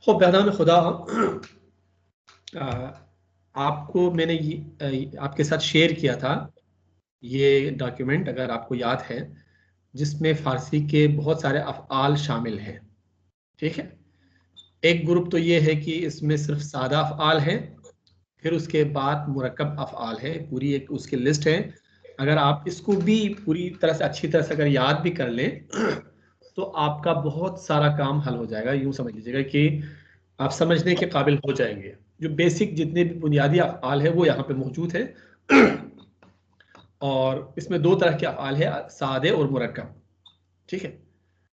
खब बहनाम खुदा, आपको मैंने आपके साथ शेयर किया था ये डॉक्यूमेंट, अगर आपको याद है, जिसमें फारसी के बहुत सारे अफ़आल शामिल हैं। ठीक है, एक ग्रुप तो ये है कि इसमें सिर्फ सादा अफ़आल हैं, फिर उसके बाद मुरक्कब अफ़आल है, पूरी एक उसकी लिस्ट है। अगर आप इसको भी पूरी तरह से अच्छी तरह से अगर याद भी कर लें तो आपका बहुत सारा काम हल हो जाएगा। यूं समझ लीजिएगा कि आप समझने के काबिल हो जाएंगे। जो बेसिक जितने भी बुनियादी अफ़आल है वो यहाँ पे मौजूद है। और इसमें दो तरह के अफ़आल है, सादे और मुरक्कब। ठीक है,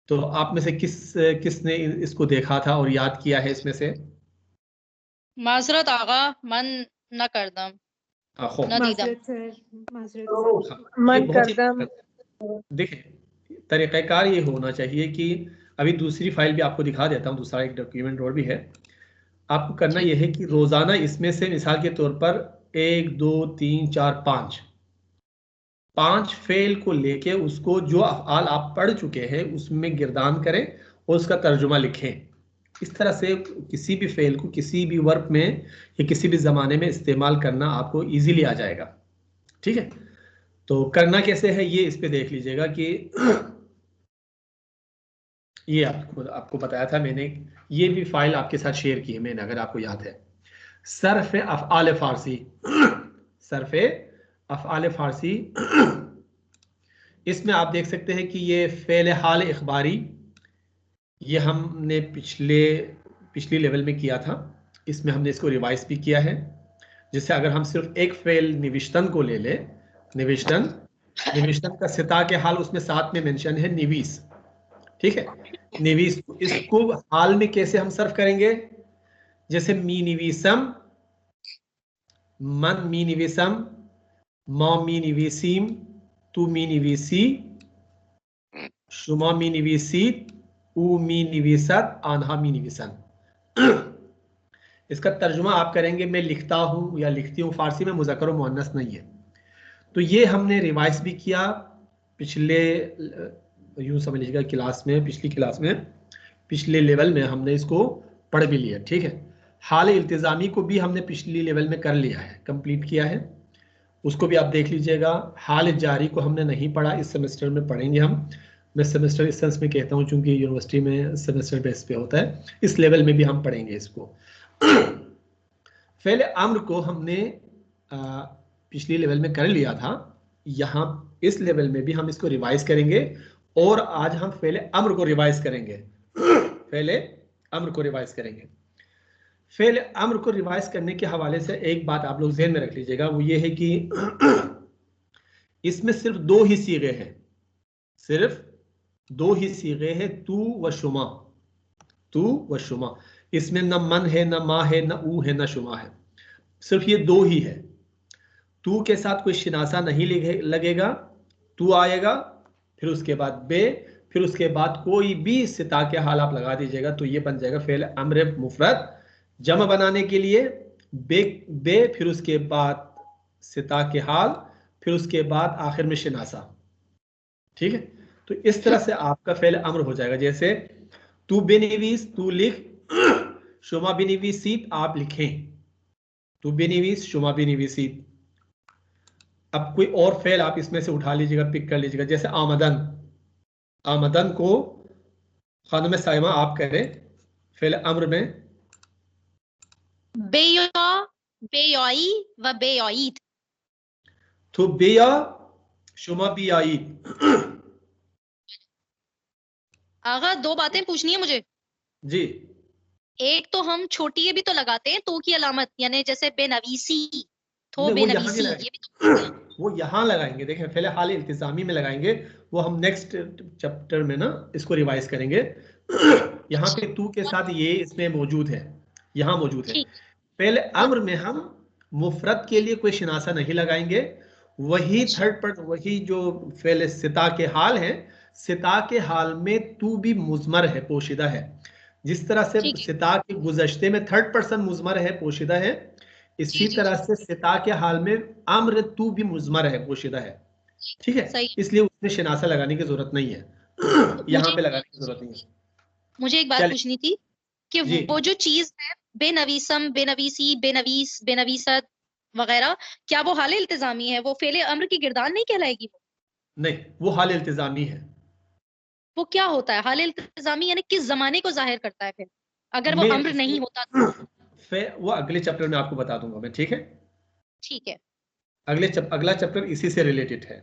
तो आप में से किसने इसको देखा था और याद किया है इसमें से? माजरत आगा, मन न करदम, न दीदम। ये बहुत ही देखिए, तरीक़ाकार ये होना चाहिए कि अभी दूसरी फाइल भी आपको दिखा देता हूँ, दूसरा एक डॉक्यूमेंट और भी है। आपको करना यह है कि रोजाना इसमें से मिसाल के तौर पर 1 2 3 4 5 फेल को लेके उसको जो अफ़आल आप पढ़ चुके हैं उसमें गिरदान करें और उसका तर्जुमा लिखें। इस तरह से किसी भी फेल को किसी भी वर्क में या किसी भी ज़माने में इस्तेमाल करना आपको इजीली आ जाएगा। ठीक है, तो करना कैसे है ये इस पे देख लीजिएगा कि ये आपको बताया था मैंने, ये भी फाइल आपके साथ शेयर की है मैंने, अगर आपको याद है। सर्फ अफ़आल फारसी, सर्फ अफ़आल फारसी, इसमें आप देख सकते हैं कि ये फ़ेल हाल इखबारी, ये हमने पिछली लेवल में किया था। इसमें हमने इसको रिवाइज भी किया है। जिससे अगर हम सिर्फ एक फेल निविष्टन को ले ले, निविष्टन का सिता के हाल उसमें साथ में मेंशन है निवीस। ठीक है, निवीस, इसको हाल में कैसे हम सर्व करेंगे? जैसे मी निवीसम, मन मी निवीसम, मौ मी निवीसीम, तू मी निवीसी, शुमा मी निवीसीत, ऊ मी निवीसत, आन्हा मी निवीसन। इसका तर्जुमा आप करेंगे मैं लिखता हूं या लिखती हूं, फारसी में मुज़क्कर और मुअन्नस नहीं है। तो ये हमने रिवाइज भी किया पिछले, यूं समझ लीजिएगा क्लास में, पिछली क्लास में, पिछले लेवल में हमने इसको पढ़ भी लिया। ठीक है, हाल इल्तिज़ामी को भी हमने पिछली लेवल में कर लिया है, कंप्लीट किया है, उसको भी आप देख लीजिएगा। हाल जारी को हमने नहीं पढ़ा, इस सेमेस्टर में पढ़ेंगे हम। मैं सेमेस्टर इस सेंस में कहता हूँ चूंकि यूनिवर्सिटी में सेमेस्टर बेस पे होता है, इस लेवल में भी हम पढ़ेंगे इसको। फेल अम्र को हमने पिछली लेवल में कर लिया था, यहाँ इस लेवल में भी हम इसको रिवाइज करेंगे और आज हम फेल अम्र को रिवाइज करेंगे। फेल अम्र को रिवाइज करेंगे। फेल अम्र को रिवाइज करने के हवाले से एक बात आप लोग ज़हन में रख लीजिएगा, वो ये है कि इसमें सिर्फ 2 ही सीगे हैं, सिर्फ 2 ही सीगे हैं, तू व शुमा, तू व शुमा। इसमें न मन है, न मा है, न ऊ है, न शुमा है, सिर्फ ये 2 ही है। तू के साथ कोई शिनासा नहीं लगेगा, तू आएगा, फिर उसके बाद बे, फिर उसके बाद कोई भी सिता के हाल आप लगा दीजिएगा तो ये बन जाएगा फेल अम्र मुफरद। जमा बनाने के लिए बे, फिर उसके बाद सिता के हाल, फिर उसके बाद आखिर में शिनासा। ठीक है, तो इस तरह से आपका फेल अम्र हो जाएगा। जैसे तू बेनिवीस, तू लिख, शुमा बेनिवीसीत, आप लिखें, तू बेनिवीस, शुमा बेनिवीसीत। अब कोई और फेल आप इसमें से उठा लीजिएगा, पिक कर लीजिएगा, जैसे आमदन, आमदन को खानम साइमा आप करें फेल अम्र में बेया, बेयाई व बेयाईत। तो बेया, शुमा बियाई। आगा 2 बातें पूछनी है मुझे जी, एक तो हम छोटी ये भी तो लगाते हैं तो की अलामत, यानी जैसे बेनवीसी, तो नहीं वो यहाँ नहीं बेनवीसी, ये भी तो लगाएंगे, वो यहाँ लगाएंगे। देखें पहले हाल इल्तिजामी में लगाएंगे, वो हम नेक्स्ट चैप्टर में ना इसको रिवाइज करेंगे। यहाँ पे तू के साथ ये इसमें मौजूद है, यहाँ मौजूद है। ठीक। पहले अम्र में हम मुफरत के लिए कोई शिनासा नहीं लगाएंगे, वही थर्ड पर वही जो फेल सिता के हाल है, सिता के हाल में तू भी मुजमर है, पोशीदा है। जिस तरह से सिता के गुज़श्ते में थर्ड पर्सन मुजमर है, पोशीदा है, इसी तरह से सिता के हाल में अम्र तू भी मुजमर है, पोशीदा है। ठीक है, इसलिए उसमें शिनासा लगाने की जरूरत नहीं है, यहाँ पे लगाने की जरूरत नहीं है। मुझे एक बात पूछनी थी, कि जी वो जो चीज है बेनवीसम, बेनवीसी, बेनवीस, बेनवीसत वगैरह, क्या वो हाल इल्तिजामी है? वो फेले अम्र की गिरदान नहीं कहलाएगी? नहीं, वो हाल इल्तिजामी है। वो क्या होता है हाल इल्तिजामी, यानी किस जमाने को जाहिर करता है फिर, अगर वो मैं अम्र नहीं होता तो? वो अगले चैप्टर में आपको बता दूंगा मैं, ठीक है? ठीक है, अगला चैप्टर इसी से रिलेटेड है।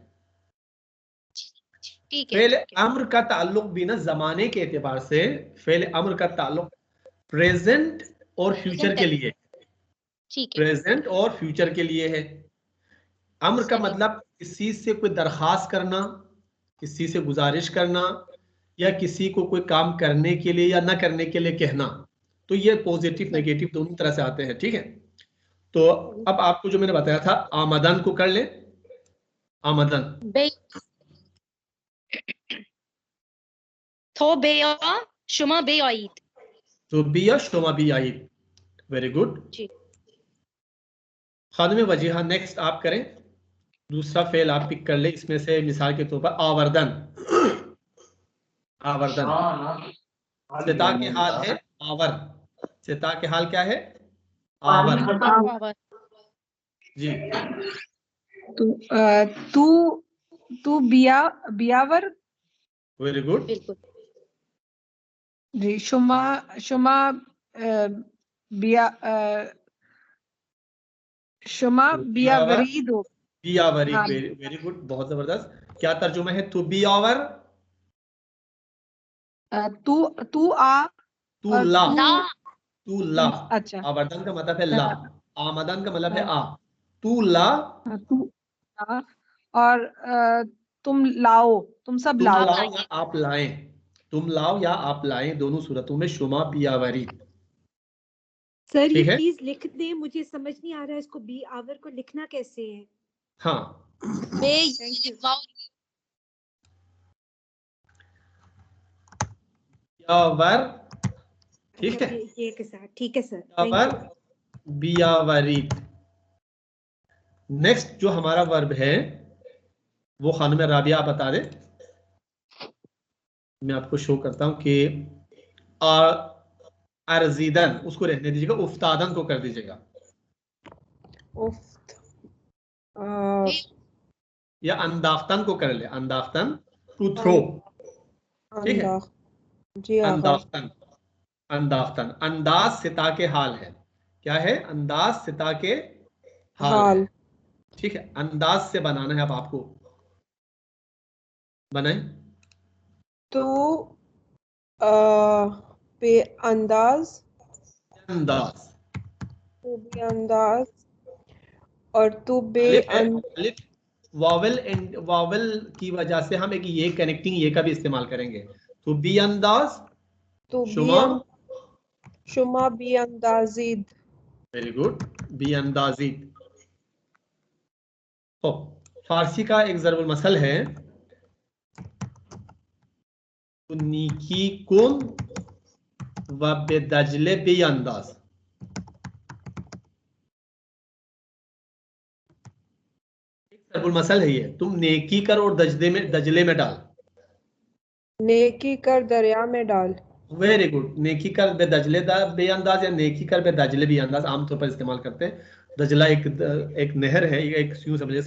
ठीक है, फेल ठीक है, अम्र का ताल्लुक भी ना जमाने के एतबार से, फेल अम्र का ताल्लुक प्रेजेंट और फ्यूचर प्रेजेंट के टेंस, लिए, ठीक है, प्रेजेंट और फ्यूचर के लिए है। अम्र का सही, मतलब किसी से कोई दरखास्त करना, किसी से गुजारिश करना, या किसी को कोई काम करने के लिए या ना करने के लिए कहना। तो ये पॉजिटिव सही, नेगेटिव दोनों तरह से आते हैं, ठीक है? तो अब आपको जो मैंने बताया था, आमदन को कर ले, आमदन। बे, थो बे शुमा बे आईद, तो बी या शोमा बी आई, वेरी गुड। जी, खादम वजीहा, नेक्स्ट आप करें। दूसरा फेल आप पिक कर ले इसमें से, मिसाल के तौर पर आवर्दन। आवर्दन सिता के हाल है आवर, सिता के हाल क्या है? आवर। पावर, जी तू तू तू बियावर। Very good. बिल्कुल, जी, शुमा शुमा बिया शुमा बियावर, बियावरीद हो। बियावरी, हाँ, वेरी गुड, बहुत जबरदस्त। क्या तर्जुमा है टू बी आवर? तू तू आ टू और ला, ला, टू ला। अच्छा, आवर्दन का मतलब है ला, आमदन का मतलब है हाँ, आ। टू ला, तू आ और तुम लाओ, तुम सब तुम लाओ। आप लाओ या लाइए, आप लाएं, तुम लाओ या आप लाएं, दोनों सूरतों में शुमा बियावरी, सर ये ठीक है? प्लीज लिख दें, मुझे समझ नहीं आ रहा है इसको बी आवर को लिखना कैसे है। हाँ, बे थैंक यू। वाओ, बियावर, ठीक अच्छा है? ये के साथ, ठीक है sir, thank Beawar, you. बियावरी। Next जो हमारा वर्ब है वो खानम राबिया आप बता दे। मैं आपको शो करता हूं कि अर्जीदन उसको रहने दीजिएगा, उफ्तादन को कर दीजिएगा, उफ्त या अंदाफ्तन को कर ले, अंदाफ्तन, टू थ्रो, ठीक है? अंदाज। जी आगा। अंदाफ्तन, अंदाफ्तन, अंदाज सिता के हाल है। क्या है? अंदाज सिता के हाल है, हाल। ठीक है? अंदाज से बनाना है, अब आपको बनाए। तो पे अंदाज, अंदाज, तू भी अंदाज और तू बे अलिफ है, अलिफ वावल एंड वावल की वजह से हम एक ये कनेक्टिंग ये का भी इस्तेमाल करेंगे। तो बी अंदाज, तू भी शुमा, शुमा भी अंदाजिद। वेरी गुड, बी अंदाजी। तो फारसी का एक ज़रबुल मसल है, तो नीकी कुन व बेदजले बे अंदाज। ज़रबुल मसल है ये, तुम नेकी कर और दजले में डाल। नेकी कर दरिया में डाल। वेरी गुड, नेकी कर बे दजले बे अंदाज, या नेकी कर बे दजले बे अंदाज आमतौर पर इस्तेमाल करते हैं। दजला एक नहर है, एक यूं समझिए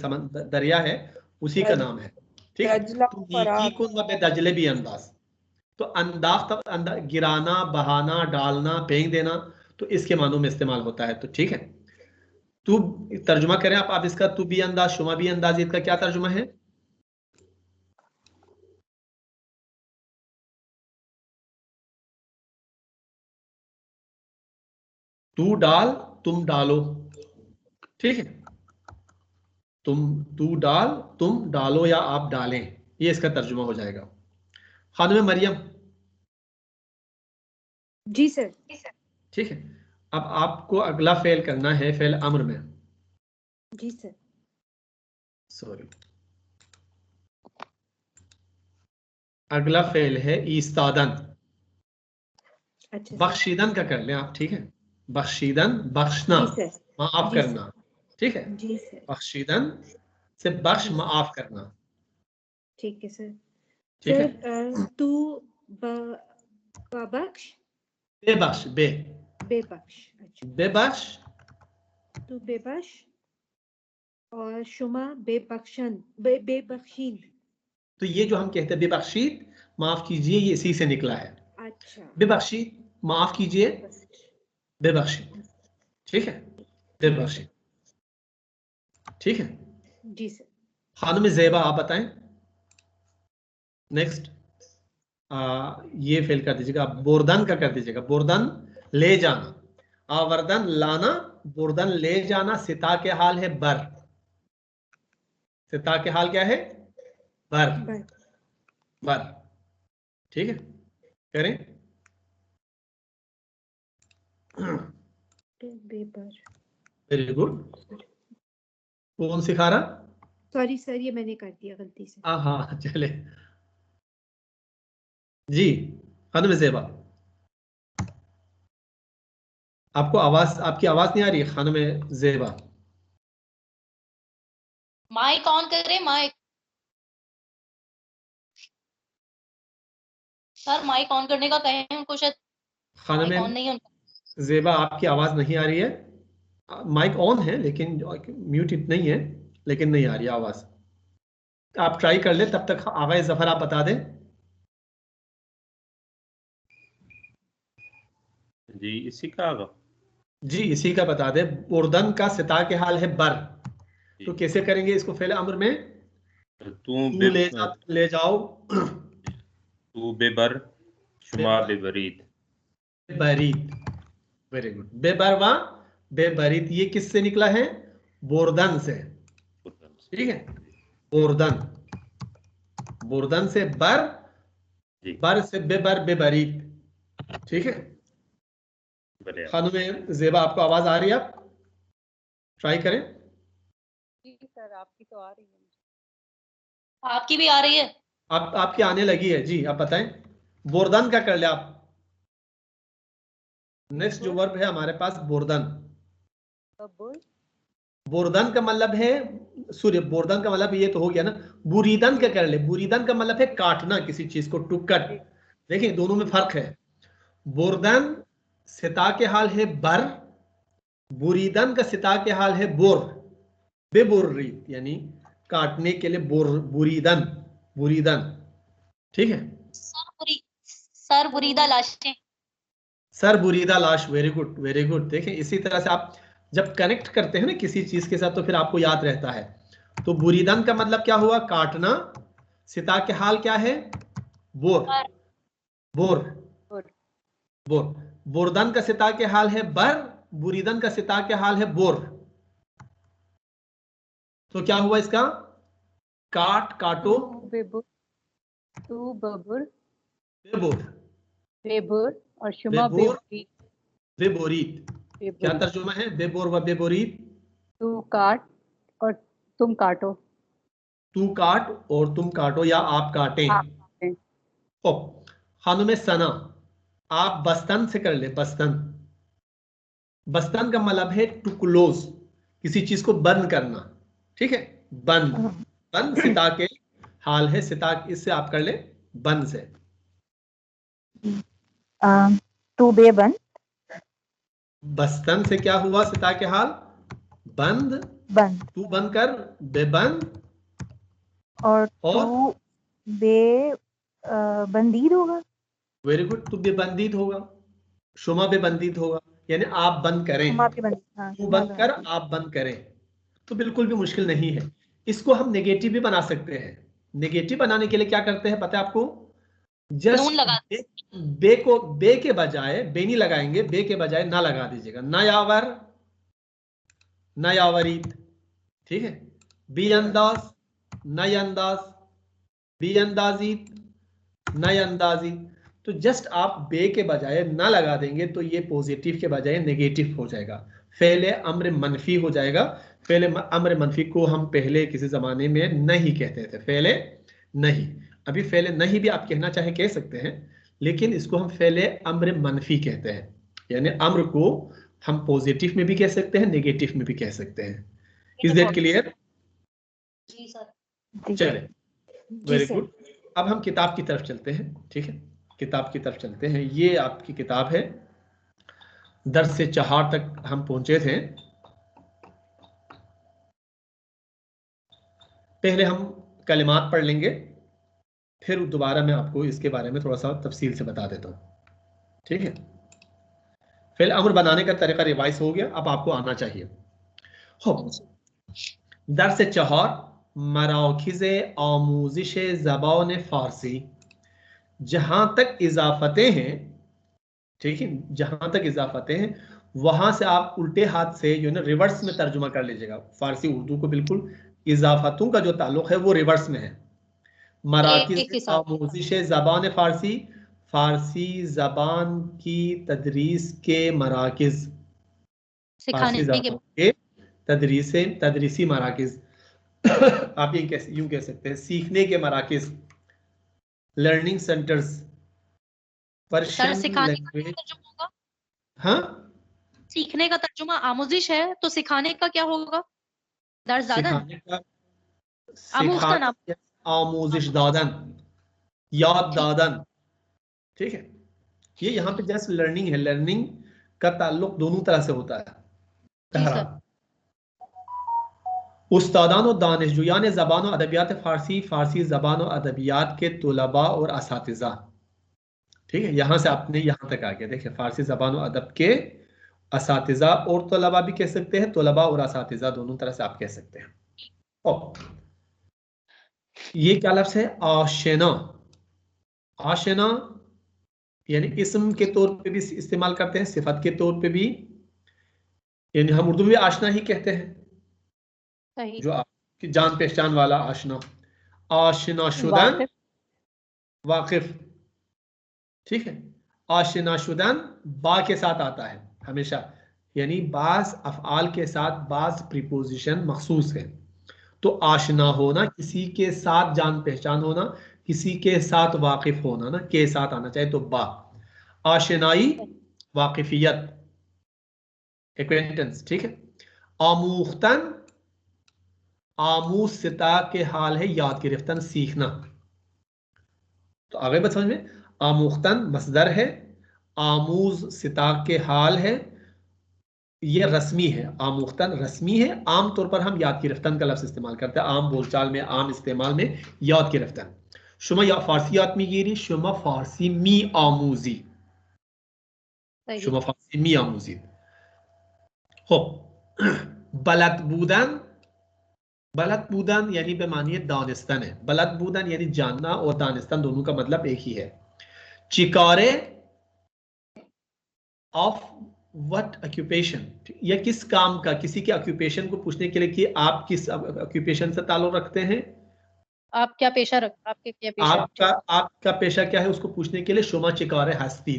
दरिया है, उसी का दज, नाम है, ठीक है? दजला तो नीकी फरात। कुन व बे दजले बे अंदाज, तो अंदाज तब गिराना, बहाना, डालना, फेंक देना, तो इसके मानों में इस्तेमाल होता है, तो ठीक है? तू तर्जुमा करें आप इसका, तू भी अंदाज, शुमा भी अंदाज, इसका क्या तर्जुमा है? तू डाल, तुम डालो, ठीक है? तू डाल, तुम डालो या आप डालें, ये इसका तर्जुमा हो जाएगा। खानम मरियम, जी सर। ठीक है? अब आपको अगला फेल करना है, फेल अम्र में, जी सर। सॉरी, अगला फेल है ईस्तादन। अच्छा सर। बख्शीदन का कर लें आप, ठीक है? बख्शीदन, बख्शना, जी सर। माफ जी करना, सर। ठीक है? जी सर। बख्शीदन से बख्श, जी सर, माफ करना, ठीक है सर। ठीक है? सर तू बख्श, बेबख्श, बे बेबख्श। अच्छा, बेबख्श, तू बेबख्श और शुमा बेबख्शन, बेबख्शीन। तो ये जो हम कहते हैं बेबख्शीत, माफ कीजिए, ये इसी से निकला है। अच्छा, बेबख्शीत, माफ कीजिए, बेबख्श। बेबख्शीत, ठीक है, ठीक है सर। बेबख्शीत, ठीक है। जी सर। खानुम ज़ेबा आप बताएं। नेक्स्ट, ये फेल कर दीजिएगा, बोरदन का कर दीजिएगा। बोरदन ले जाना, आवर्दन लाना, बोरदन ले जाना। सिता के हाल है बर, सिता के हाल क्या है? बर, बर। बर, ठीक है, करें। बेबर। Very good. कौन सिखा रहा? सॉरी सर, ये मैंने कर दिया गलती से। हाँ, चले जी। खानुम ज़ेबा, आपको आवाज, आपकी आवाज नहीं आ रही है खानुम ज़ेबा। माइक ऑन करें, माइक। सर माइक ऑन करने का कहें उनको, शायद खानुम माइक ऑन नहीं है उनका। ज़ेबा, आपकी आवाज नहीं आ रही है। माइक ऑन है लेकिन म्यूट नहीं है, लेकिन नहीं आ रही आवाज। आप ट्राई कर ले, तब तक आवाज जफर आप बता दें। जी इसी का आगा। जी इसी का बता दे। उर्दन का सिता के हाल है बर, तो कैसे करेंगे इसको? फेल अम्र में तू तू ले जाओ, तू बेबर, शुमा बेबरीत। बेबरीत, वेरी गुड। बेबरवा, बेबरीत, ये किससे निकला है? बोरदन से, ठीक है। बोरदन, बोरदन से बर, बर से बेबर, बेबरीत, ठीक है। खानुम ज़ेबा, आपको आवाज आ रही है? आप ट्राई करें। जी सर, आपकी तो आ रही है मुझे। आपकी भी आ रही है? आपकी आने लगी है जी, आप बताएं। बोरदन का कर ले आप। नेक्स्ट जो वर्ब है हमारे पास, बोरदन। बोरदन का मतलब है, सूर्य, बोरदन का मतलब ये तो हो गया ना। बुरीदन का कर ले। बुरीदन का मतलब है काटना किसी चीज को, टू कट। देखिए दोनों में फर्क है। बोरदन सिता के हाल है बर, बुरीदन का सिता के हाल है बोर, बेबुर्रीत, यानी काटने के लिए बोर, बुरीदन, बुरीदन, ठीक है। सर बुरीदा लाशें। सर बुरीदा लाश, वेरी गुड, वेरी गुड। देखें इसी तरह से आप जब कनेक्ट करते हैं ना किसी चीज के साथ, तो फिर आपको याद रहता है। तो बुरीदन का मतलब क्या हुआ? काटना। सिता के हाल क्या है? Bore, bore, bore. बोरदन का सिता के हाल है बर, बुरीदन का सिता के हाल है बोर। तो क्या हुआ इसका? काट, काटो, तू बबुर, बेबोर, बेबुर और शुमा बेबोर, बेबुरीत। बेबोरीत। क्या तर्जुमा है? बेबोर व बेबोरीत। तू काट और तुम काटो। तू काट और तुम काटो, या आप काटें। ओ, खानुम सना, आप बस्तन से कर ले। बस्तन, बस्तन का मतलब है टू क्लोज, किसी चीज को बंद करना, ठीक है। बंद, बंद सिता के हाल है। सिता, इससे आप कर ले बंद से। तू बेबंद, बस्तन से क्या हुआ? सिता के हाल बंद, बंद। तू बंद कर, बेबंद। और तू बंदीद होगा। वेरी गुड, तू बेबंदीद होगा, शुमा बेबंदीद होगा, यानी आप बंद करें। तू बंद कर, आप बंद करें। तो बिल्कुल भी मुश्किल नहीं है। इसको हम नेगेटिव भी बना सकते हैं। नेगेटिव बनाने के लिए क्या करते हैं पता है आपको? नून जस्ट लगा। बे को, बे के बजाय, बे नहीं लगाएंगे, बे के बजाय ना लगा दीजिएगा। ना यावर, ना यावरीत, ठीक है। बी अंदाज, नय अंदाज, बी अंदाजीत, नय अंदाजी। तो जस्ट आप बे के बजाय ना लगा देंगे तो ये पॉजिटिव के बजाय नेगेटिव हो जाएगा, फेले अम्र मनफी हो जाएगा। फेले अम्र मनफी को हम पहले किसी जमाने में नहीं कहते थे, फेले नहीं। अभी फेले नहीं भी आप कहना चाहे कह सकते हैं, लेकिन इसको हम फेले अम्र मनफी कहते हैं। यानी अम्र को हम पॉजिटिव में भी कह सकते हैं, नेगेटिव में भी कह सकते हैं। Is that clear? जी सर। चले, वेरी गुड। अब हम किताब की तरफ चलते हैं, ठीक है। किताब की तरफ चलते हैं। ये आपकी किताब है, दर्स से 4 तक हम पहुंचे थे। पहले हम कलिमात पढ़ लेंगे, फिर दोबारा मैं आपको इसके बारे में थोड़ा सा तफसील से बता देता हूँ, ठीक है। फिर अमर बनाने का तरीका रिवाइज हो गया, अब आपको आना चाहिए। हो दर्स 4 मराकिज़ आमूजिश ज़बान फ़ारसी, जहां तक इजाफतें हैं, ठीक है, जहां तक इजाफतें हैं वहां से आप उल्टे हाथ से जो है ना रिवर्स में तर्जुमा कर लीजिएगा। फारसी उर्दू को बिल्कुल इजाफतों का जो ताल्लुक है वो रिवर्स में है। मराकिज़ एक हिसाब आमूजिश ज़बान फ़ारसी, फारसी जबान की तदरीस के मराकिज़, फारसी सिखाने के जबान के तदरीसी मराकिज़ आप ये यूं कह सकते हैं सीखने के मराकिज़, लर्निंग सेंटर्स, सर, पर्शियन सिखाने का लैंग्वेज। क्या तर्जुमा होगा? हाँ, सीखने का तर्जुमा आमोजिश है, तो सिखाने का क्या होगा? दर्स दादन, सिखाने का आमूख्तन, सिखाना, आमूजिश दादन, याद दादन, ठीक है। ये यहाँ पे जस्ट लर्निंग है, लर्निंग का ताल्लुक दोनों तरह से होता है। जी पहला, सर। उस्तादान और दानिशजुयान ज़बान और अदबियात फ़ारसी, फ़ारसी ज़बान और अदबियात के तुलबा और असातिज़ा, ठीक है। यहाँ से आपने यहाँ तक आ गया, देखिए फ़ारसी ज़बान और अदब के असातिज़ा और तुलबा भी कह सकते हैं, तुलबा और असातिज़ा दोनों तरह से आप कह सकते हैं। ये क्या लफ्ज़ है? आशिना। आशिना यानी इस्म के तौर पे भी इस्तेमाल करते हैं, सिफत के तौर पे भी, यानी हम उर्दू में आशना ही कहते हैं, सही। जो आपकी जान पहचान वाला आशना। आशना शुदन, वाकिफ। वाकिफ, ठीक है। आशना शुदन बा के साथ आता है हमेशा, यानी बाज अफआल के साथ बाज प्रीपोजिशन मखसूस है। तो आशना होना, किसी के साथ जान पहचान होना, किसी के साथ वाकिफ होना, ना के साथ आना चाहिए तो बा। आशनाई, वाकिफियत, एक्वेंटेंस, ठीक है। आमूख्तन, आमूज सिता के हाल है याद गिरफ्तन, सीखना। तो आगे बात समझ में, आमूख्तन मसदर है, आमूज सिता के हाल है, ये रस्मी है, आमूख्तन रस्मी है। आमतौर पर हम याद गिरफ्तन का लफ्ज इस्तेमाल करते हैं, आम बोलचाल में, आम इस्तेमाल में याद गिरफ्तन। शुमा या फारसी आत्मी गिरी, शुमा फारसी मी आमूजी, सही। शुमा फारसी मी आमूजी। हो बलत बूदन, बलत बूदन यानी बेमानी दानिस्तान है। बलत बूदन यानी जानना और दानिस्तान दोनों का मतलब एक ही है। चिकारे ऑफ व्हाट ऑक्यूपेशन, या किस काम का, किसी के ऑक्यूपेशन को पूछने के लिए कि आप किस ऑक्यूपेशन से ताल्लुक रखते हैं, आप क्या पेशा रख, आपके क्या पेशा रखते हैं? आपका पेशा क्या है, उसको पूछने के लिए शुमा चिकारे हस्ती।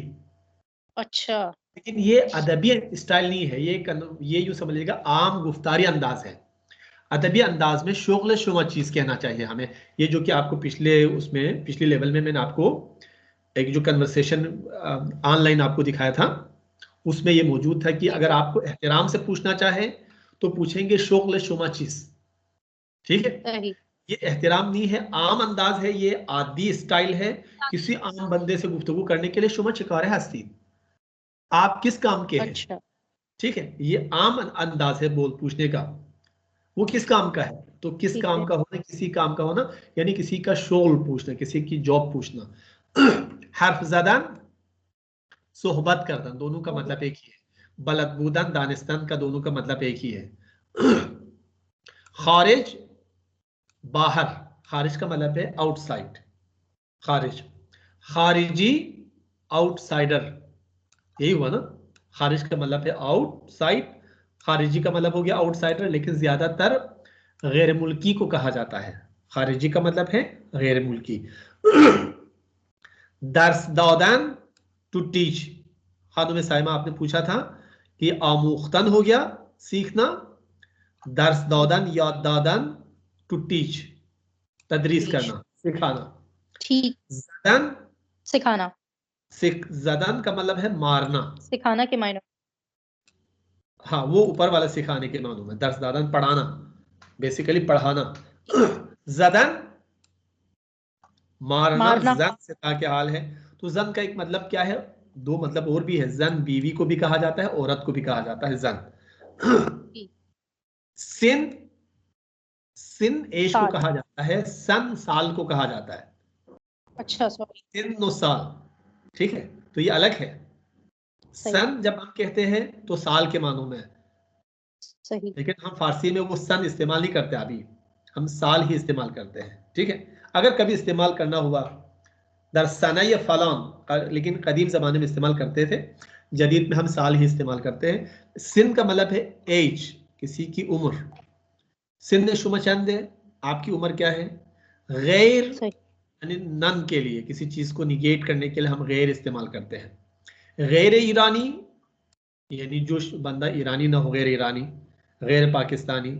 अच्छा। लेकिन ये अदबी स्टाइल नहीं है, ये यूं समझिएगा आम गुफ्तारी अंदाज है। अदबी अंदाज में शुगल शुमा चीज कहना चाहिए हमें। ये जो कि आपको पिछले लेवल में मैंने आपको एक जो कन्वर्सेशन ऑनलाइन आपको दिखाया था, उसमें ये मौजूद था कि अगर आपको एहतराम से पूछना चाहे तो पूछेंगे शुगल शुमा चीज, ठीक है। सही। ये एहतराम नहीं है, आम अंदाज है, ये आदि स्टाइल है। किसी आम बंदे से गुफ्तगू करने के लिए शुमा चिकारे हस्ती, आप किस काम के हैं, अच्छा। ठीक है। ये आम अंदाज है बोल पूछने का। वो किस काम का है, तो किस ठीक काम है। का होना, किसी काम का होना, यानी किसी का शोल पूछना, किसी की जॉब पूछना। हर्फ ज़दन, सोहबत करना, दोनों का मतलब एक ही है। बलदबूदन, दानिस्तान का दोनों का मतलब एक ही है। खारिज, बाहर, खारिज का मतलब है आउटसाइड, खारिज। खारिजी, आउटसाइडर, यही हुआ ना। खारिज का मतलब है आउटसाइड, खारिजी का मतलब हो गया आउटसाइडर, लेकिन ज्यादातर गैर मुल्की को कहा जाता है। खारिजी का मतलब है गैर मुल्की। दर्स दादन, टू टीच। खानुम साइमा आपने पूछा था कि आमुख्तन हो गया सीखना, दर्स दादन या दादन टू टीच, तदरीस करना, सिखाना। ठीक। जदन, सिखाना। जदन का मतलब है मारना। सिखाना के मायने। हाँ, वो ऊपर वाला सिखाने के मानों में, दर्स दादन पढ़ाना, बेसिकली पढ़ाना। जदन मारना, मारना। जन सिता के हाल है। तो जन का एक मतलब क्या है, दो मतलब और भी है, जन बीवी को भी कहा जाता है, औरत को भी कहा जाता है जन। सिन, सिन एज को साल। कहा जाता है, सन साल को कहा जाता है। अच्छा सॉरी। सिन साल, ठीक है, तो ये अलग है। सही। सन जब हम कहते हैं तो साल के मानों में है, सही। लेकिन हम फारसी में वो सन इस्तेमाल नहीं करते, अभी हम साल ही इस्तेमाल करते हैं, ठीक है। अगर कभी इस्तेमाल करना हुआ दरसना या फलान, लेकिन कदीम ज़माने में इस्तेमाल करते थे, जदीद में हम साल ही इस्तेमाल करते हैं। सिन का मतलब है एज, किसी की उम्र। सिन शुमा चंद है, आपकी उम्र क्या है। गैर सही। यानी नन के लिए, किसी चीज़ को निगेट करने के लिए हम गैर इस्तेमाल करते हैं। गैर ईरानी यानी जो बंदा ईरानी ना हो, गैर ईरानी, गैर पाकिस्तानी।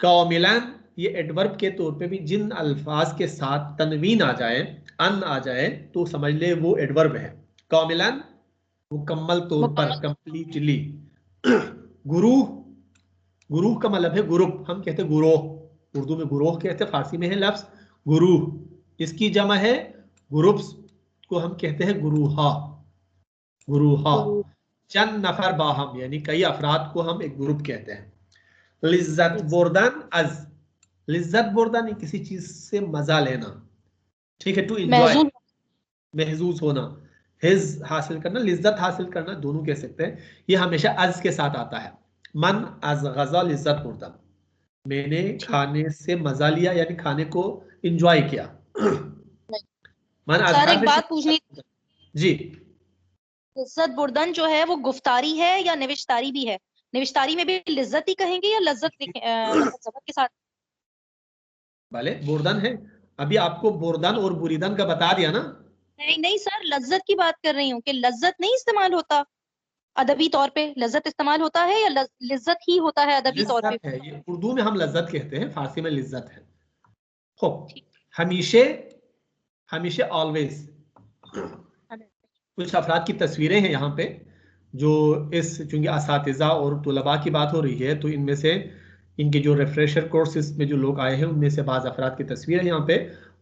कामिलन ये एडवर्ब के तौर पे भी जिन अल्फाज के साथ तनवीन आ जाए, अन आ जाए, तो समझ ले वो एडवर्ब है। कामिलन मुकम्मल तौर पर, कंप्लीटली। गुरूह, गुरूह का मतलब है ग्रुप, हम कहते हैं गुरोह, उर्दू में गुरोह कहते हैं, फारसी में है लफ्ज गुरूह। इसकी जमा है ग्रुप्स, को हम कहते हैं गुरूहा, गुरूहा। चंद नफर बाहम यानी कई अफराद को हम एक ग्रुप कहते हैं। लिज्जत बुर्दन अज, लिज्जत बुर्दन किसी चीज से मजा लेना, ठीक है, टू एंजॉय, महजूज होना, हिज हासिल करना, लिज्जत हासिल करना, दोनों कह सकते हैं। ये हमेशा अज के साथ आता है। मन अज गजा लिज्जत बुर्दन, मैंने खाने से मजा लिया यानी खाने को एंजॉय किया। मन अज सर एक हर बात पूछनी, जी। लिज्जत बुर्दन जो है वो गुफ्तारी है या निविश्तारी भी है? निविश्तारी में भी लिज्जत ही कहेंगे या लज्जत मतलब ज़बर के साथ? भले बुर्दन है, अभी आपको बुर्दन और बुरीदन का बता दिया ना। नहीं नहीं सर, लज्जत की बात कर रही हूँ कि लज्जत नहीं इस्तेमाल होता अदबी तौर पे, लज्जत इस्तेमाल होता है या लिज्जत ही होता है अदबी तौर पे? लिज्जत है, ये उर्दू में हम लज्जत कहते हैं, फारसी में लिज्जत है। खूब, हमेशे, हमेशे ऑलवेज। कुछ अफराद की तस्वीरें हैं यहाँ पे, जो इस चूंकि असातिज़ा और तुलबा की बात हो रही है, तो इनमें से इनके जो रिफ्रेशर कोर्सेज में जो लोग आए हैं उनमें से बाज़ अफराद की तस्वीर है यहाँ पे।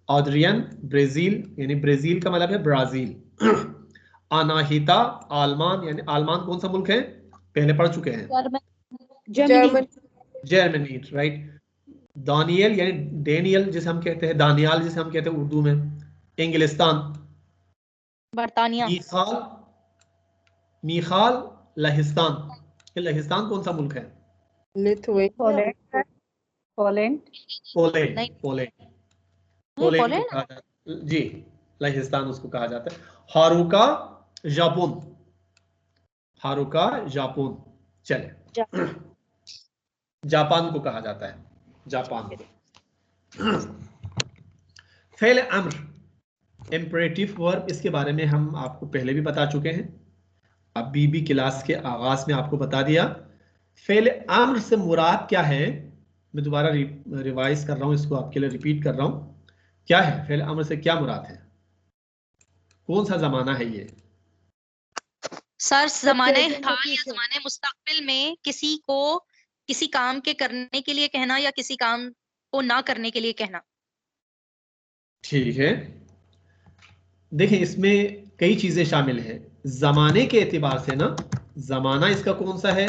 ऑड्रियन ब्राज़ील यानी ब्राज़ील का मतलब है ब्राज़ील। अनाहिता आलमान यानी आलमान कौन सा मुल्क है, पहले पढ़ चुके हैं, जर्मनी। Germany, right. दानियल यानी डेनियल जिसे हम कहते हैं, दानियाल जिसे हम कहते हैं उर्दू में, इंग्लिस्तान। बर्तानिया। मीखाल, मीखाल लहिस्तान, ये लहिस्तान कौन सा मुल्क है, लिथुआनिया। पोलैंड। पोलैंड, नहीं पोलैंड, नहीं, पोलैंड को पोलैंड। कहा जाता है जी, लहिस्तान उसको कहा जाता है। हारूका जापुन, हारूका जापुन, चले, जापान को कहा जाता है, जापान। फेल अम्र इम्परेटिव वर्ब, इसके बारे में हम आपको पहले भी बता चुके हैं, अभी भी क्लास के आगाज में आपको बता दिया। फेल अम्र से मुराद क्या है, मैं दोबारा रिवाइज कर रहा हूं, इसको आपके लिए रिपीट कर रहा हूं। क्या है फेल अम्र से, क्या मुराद है, कौन सा जमाना है ये। सर ज़माने हाल या ज़माने मुस्तकबिल में किसी को किसी काम के करने के लिए कहना या किसी काम को ना करने के लिए कहना। ठीक है, देखिए इसमें कई चीजें शामिल हैं। जमाने के एतबार से ना, जमाना इसका कौन सा है,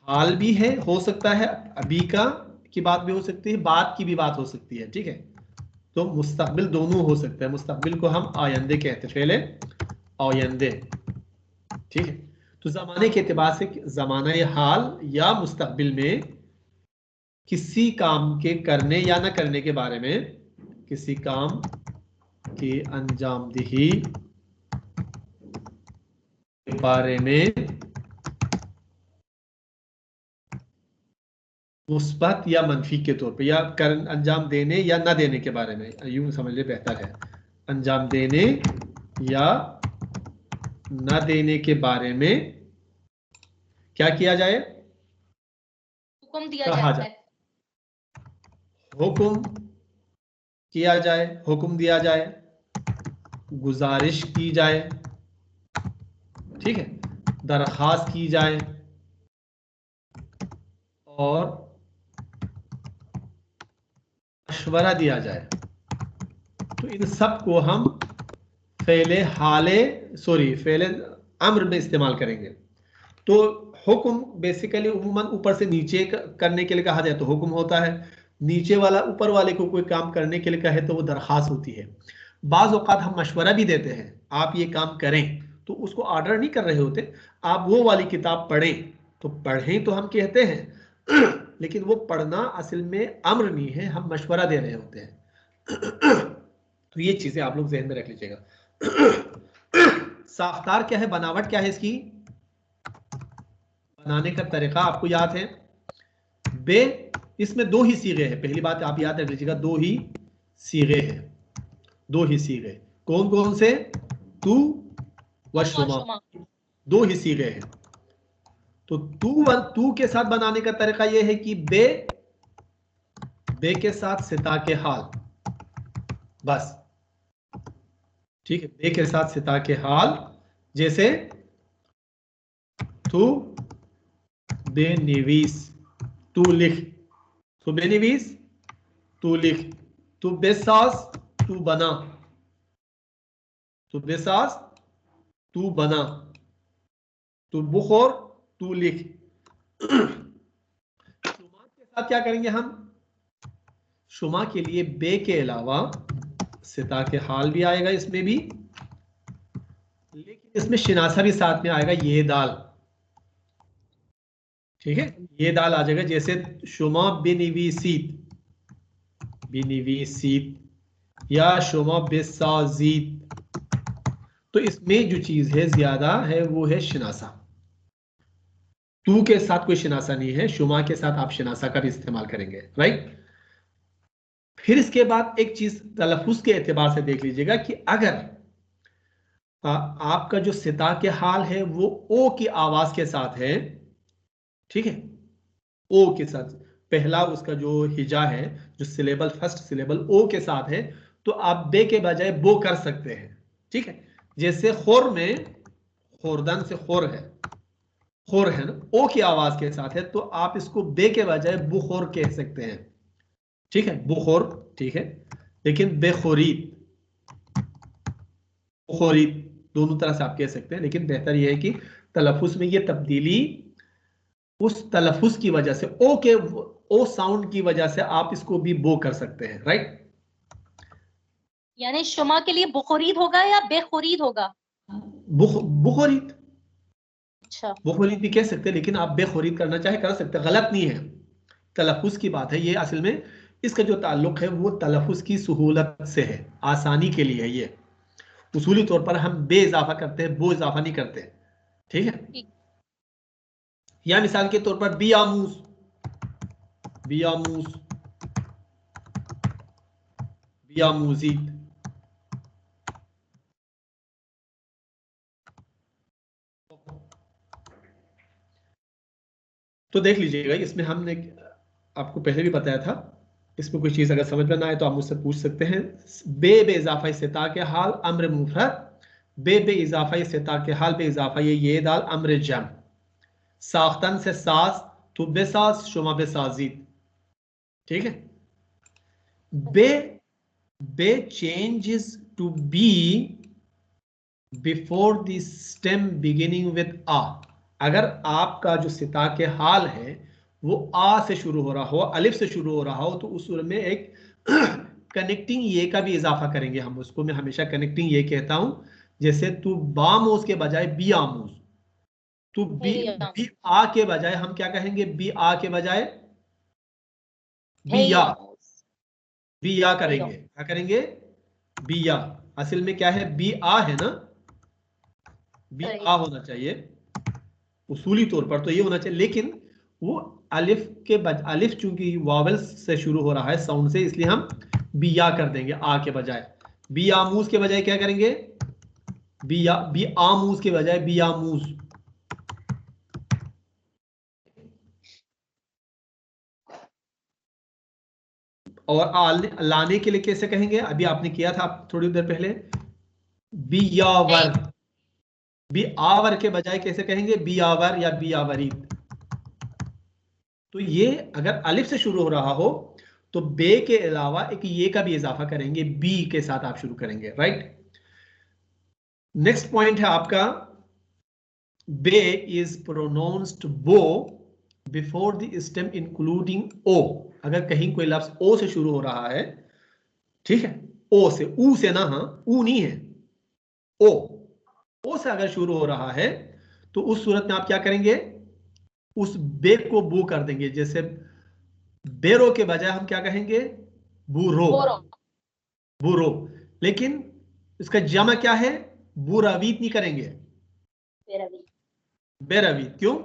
हाल भी है, हो सकता है अभी का की बात भी हो सकती है, बाद की भी बात हो सकती है, ठीक है। तो मुस्तकबिल दोनों हो सकता है, मुस्तकबिल को हम आयंदे कहते हैं, फेले आयंदे, ठीक है। तो जमाने के एतबार से जमाना हाल या मुस्तकबिल में किसी काम के करने या ना करने के बारे में, किसी काम की अंजामदही के बारे में मुस्बत या मनफी के तौर पे, या अंजाम देने या ना देने के बारे में, यूं समझ ले बेहतर है, अंजाम देने या ना देने के बारे में क्या किया जाए, हुक्म दिया कहा जाए। जाए, हुक्म किया जाए, हुक्म दिया जाए, गुजारिश की जाए, ठीक है, दरखास्त की जाए, और मशवरा दिया जाए। तो इन सब को हम फेले हाले सॉरी फेले अम्र में इस्तेमाल करेंगे। तो हुक्म बेसिकली उमूमन ऊपर से नीचे करने के लिए कहा जाए तो हुक्म होता है, नीचे वाला ऊपर वाले को कोई काम करने के लिए कहे तो वो दरखास्त होती है। बाज़ औक़ात हम मशवरा भी देते हैं, आप ये काम करें, तो उसको ऑर्डर नहीं कर रहे होते, आप वो वाली किताब पढ़ें, तो पढ़ें तो हम कहते हैं लेकिन वो पढ़ना असल में अम्र नहीं है, हम मशवरा दे रहे होते हैं। तो ये चीजें आप लोग ज़हन में रख लीजिएगा। साख्तार क्या है, बनावट क्या है इसकी, बनाने का तरीका आपको याद है। बे इसमें दो ही सीगे हैं, पहली बात आप याद रख लीजिएगा, दो ही सीगे हैं, दो ही सीगे। कौन कौन से, तू व शुमा, दो ही सीगे हैं। तो तू के साथ बनाने का तरीका यह है कि बे के साथ सिता के हाल, बस ठीक है, बे के साथ सिता के हाल, जैसे तू बेनिवीस, तू लिख, तू बेनिवीस तू लिख, तू बेसास तू बना, तू बेसास तू बना, तू बुखोर तू लिख। शुमा के साथ क्या करेंगे हम, शुमा के लिए बे के अलावा सिता के हाल भी आएगा इसमें भी, लेकिन इसमें शिनासा भी साथ में आएगा, ये दाल, ठीक है, ये दाल आ जाएगा। जैसे शुमा बिनिवीसीत, बिनिवीसीत या शुमा बेसाजीत, तो इसमें जो चीज है ज्यादा है वो है शिनासा। तू के साथ कोई शिनासा नहीं है, शुमा के साथ आप शिनासा का भी इस्तेमाल करेंगे, राइट। फिर इसके बाद एक चीज तलफ्फुज के एतबार से देख लीजिएगा कि अगर आपका जो सिता के हाल है वो ओ की आवाज के साथ है, ठीक है, ओ के साथ, पहला उसका जो हिजा है, जो सिलेबल फर्स्ट सिलेबल ओ के साथ है, तो आप बे के बजाय बो कर सकते हैं, ठीक है। जैसे खोर में खोरदन से खोर है ना, ओ की आवाज के साथ है, तो आप इसको बे के बजाय बुखोर कह सकते हैं, ठीक है, बुखोर, ठीक है। लेकिन बेखोरीत, बुखोरीत दोनों तरह से आप कह सकते हैं, लेकिन बेहतर यह है कि तलफ्फुज में ये तब्दीली उस तलफ्फुज की वजह से, ओ साउंड की वजह से आप इसको भी बो कर सकते हैं, राइट। यानी शुमा के लिए बुखोरीद होगा या बेखोरीद होगा, बुखोरीत, अच्छा बुखोरीत भी कह सकते हैं, लेकिन आप बेखोरीत करना चाहे कर सकते हैं, गलत नहीं है, तलफ्फुज की बात है। ये असल में इसका जो ताल्लुक है वो तलफ्फुज की सहूलत से है, आसानी के लिए है। ये उसूली तौर पर हम बे इजाफा करते हैं, बो इजाफा नहीं करते, ठीक है। या मिसाल के तौर पर बियामूस, बियामूस, बियामूजीत, तो देख लीजिएगा, इसमें हमने आपको पहले भी बताया था, इसमें कोई चीज अगर समझ में ना आए तो आप मुझसे पूछ सकते हैं। बे इजाफा सिता के हाल अम्र मुफरद, बे इजाफा सिता के हाल बे इजाफा ये दाल अम्र जम, साख्तन से सास तो बेसास शुमा बेसाजीत, ठीक है। बे चेंजेस टू बी before the stem beginning with आ। अगर आपका जो सिता के हाल है वो आ से शुरू हो रहा हो, अलिफ से शुरू हो रहा हो, तो उस सूरत में एक कनेक्टिंग ये का भी इजाफा करेंगे हम, उसको मैं हमेशा कनेक्टिंग ये कहता हूं। जैसे तू बामोज के बजाय बी आमोज, तो बी आ के बजाय हम क्या कहेंगे, बी आ के बजाय बिया, बिया करेंगे, क्या करेंगे, बिया। असल में क्या है, बी आ है ना, बी आ होना चाहिए उसूली तौर पर, तो ये होना चाहिए, लेकिन वो अलिफ के अलिफ चूंकि वावल्स से शुरू हो रहा है साउंड से, इसलिए हम बिया कर देंगे आ के बजाय। बी आमूज के बजाय क्या करेंगे, बी आमूज के बजाय बी आमूज। और लाने के लिए कैसे कहेंगे, अभी आपने किया था थोड़ी देर पहले, बियावर, बी आवर के बजाय कैसे कहेंगे, बियावर या बियावरीत। तो ये अगर अलिफ से शुरू हो रहा हो तो बे के अलावा एक ये का भी इजाफा करेंगे, बी के साथ आप शुरू करेंगे, राइट। नेक्स्ट पॉइंट है आपका बे इज प्रोनाउंस्ड बो बिफोर द स्टेम इंक्लूडिंग ओ। अगर कहीं कोई लफ्ज ओ से शुरू हो रहा है, ठीक है, ओ से, ऊ से ना, हाँ ऊ नहीं है, ओ से अगर शुरू हो रहा है तो उस सूरत में आप क्या करेंगे, उस बे को बू कर देंगे। जैसे बेरो के बजाय हम क्या कहेंगे, बूरो, बूरो। लेकिन इसका जमा क्या है, बुरावीत नहीं करेंगे, बेरवीत। क्यों,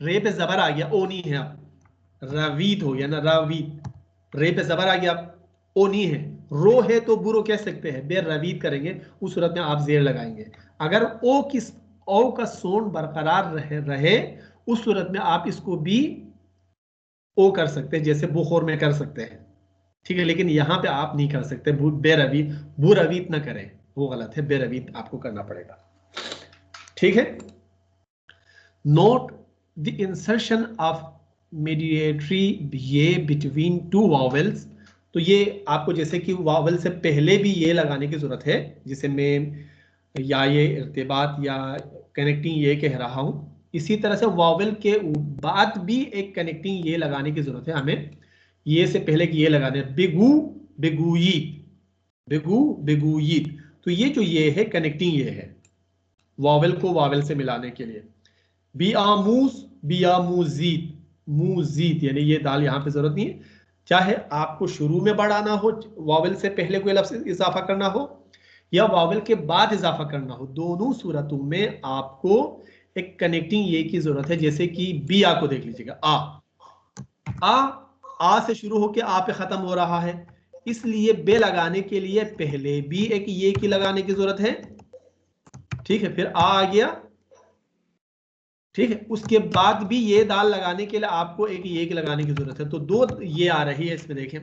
रे पे जबर आ गया, ओ नहीं है, अब रवीत हो गया ना, रवीत, रे पे जबर आ गया, ओ नहीं है। रो है तो बुरो कह सकते हैं, बेरवीत करेंगे, उस सूरत में आप जेर लगाएंगे। अगर ओ का सोन बरकरार रहे उस सूरत में आप इसको भी ओ कर सकते हैं, जैसे बुखोर में कर सकते हैं, ठीक है। लेकिन यहां पे आप नहीं कर सकते, बेरवीत, बुरवीत ना करें, वो गलत है, बेरवीत आपको करना पड़ेगा, ठीक है। Note the insertion of mediatory ये बिटवीन टू वावेल्स। तो ये आपको जैसे कि वावल से पहले भी ये लगाने की जरूरत है, जिसे मैं या ये इर्तिबात या कनेक्टिंग ये कह रहा हूं, इसी तरह से वावल के बाद भी एक कनेक्टिंग ये लगाने की जरूरत है हमें। ये से पहले कि ये लगाने, बिगू बिगुयीत, बिगू बिगुयीत। तो ये जो ये है कनेक्टिंग ये है वावल को वावल से मिलाने के लिए। बियामूस बियामूजीत, मूजीत, यानी ये दाल यहां पे जरूरत नहीं है। चाहे आपको शुरू में बढ़ाना हो, वावल से पहले कोई लफ्ज इजाफा करना हो या वावल के बाद इजाफा करना हो, दोनों सूरतों में आपको एक कनेक्टिंग ये की जरूरत है। जैसे कि बिया को देख लीजिएगा, आ से शुरू होकर आ पे खत्म हो रहा है, इसलिए बे लगाने के लिए पहले भी एक ये की लगाने की जरूरत है, ठीक है। फिर आ गया, ठीक है, उसके बाद भी ये दाल लगाने के लिए आपको एक ये की लगाने की जरूरत है। तो दो ये आ रही है इसमें, देखें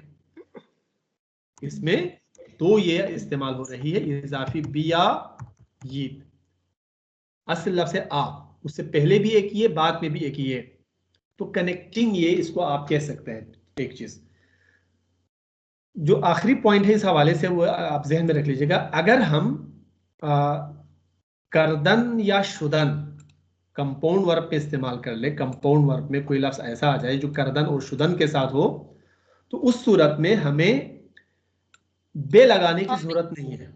इसमें दो ये इस्तेमाल हो रही है, इजाफी बिया यीत। असल लफ्ज़ है आ, उससे पहले भी एक ये, बाद में भी एक ये, तो कनेक्टिंग ये इसको आप कह सकते हैं। एक चीज जो आखिरी पॉइंट है इस हवाले से वो आप जहन में रख लीजिएगा। अगर हम करदन या शुदन कंपाउंड वर्ब पे इस्तेमाल कर ले, कंपाउंड वर्ब में कोई लफ्ज ऐसा आ जाए जो करदन और शुदन के साथ हो, तो उस सूरत में हमें बे लगाने की जरूरत नहीं है,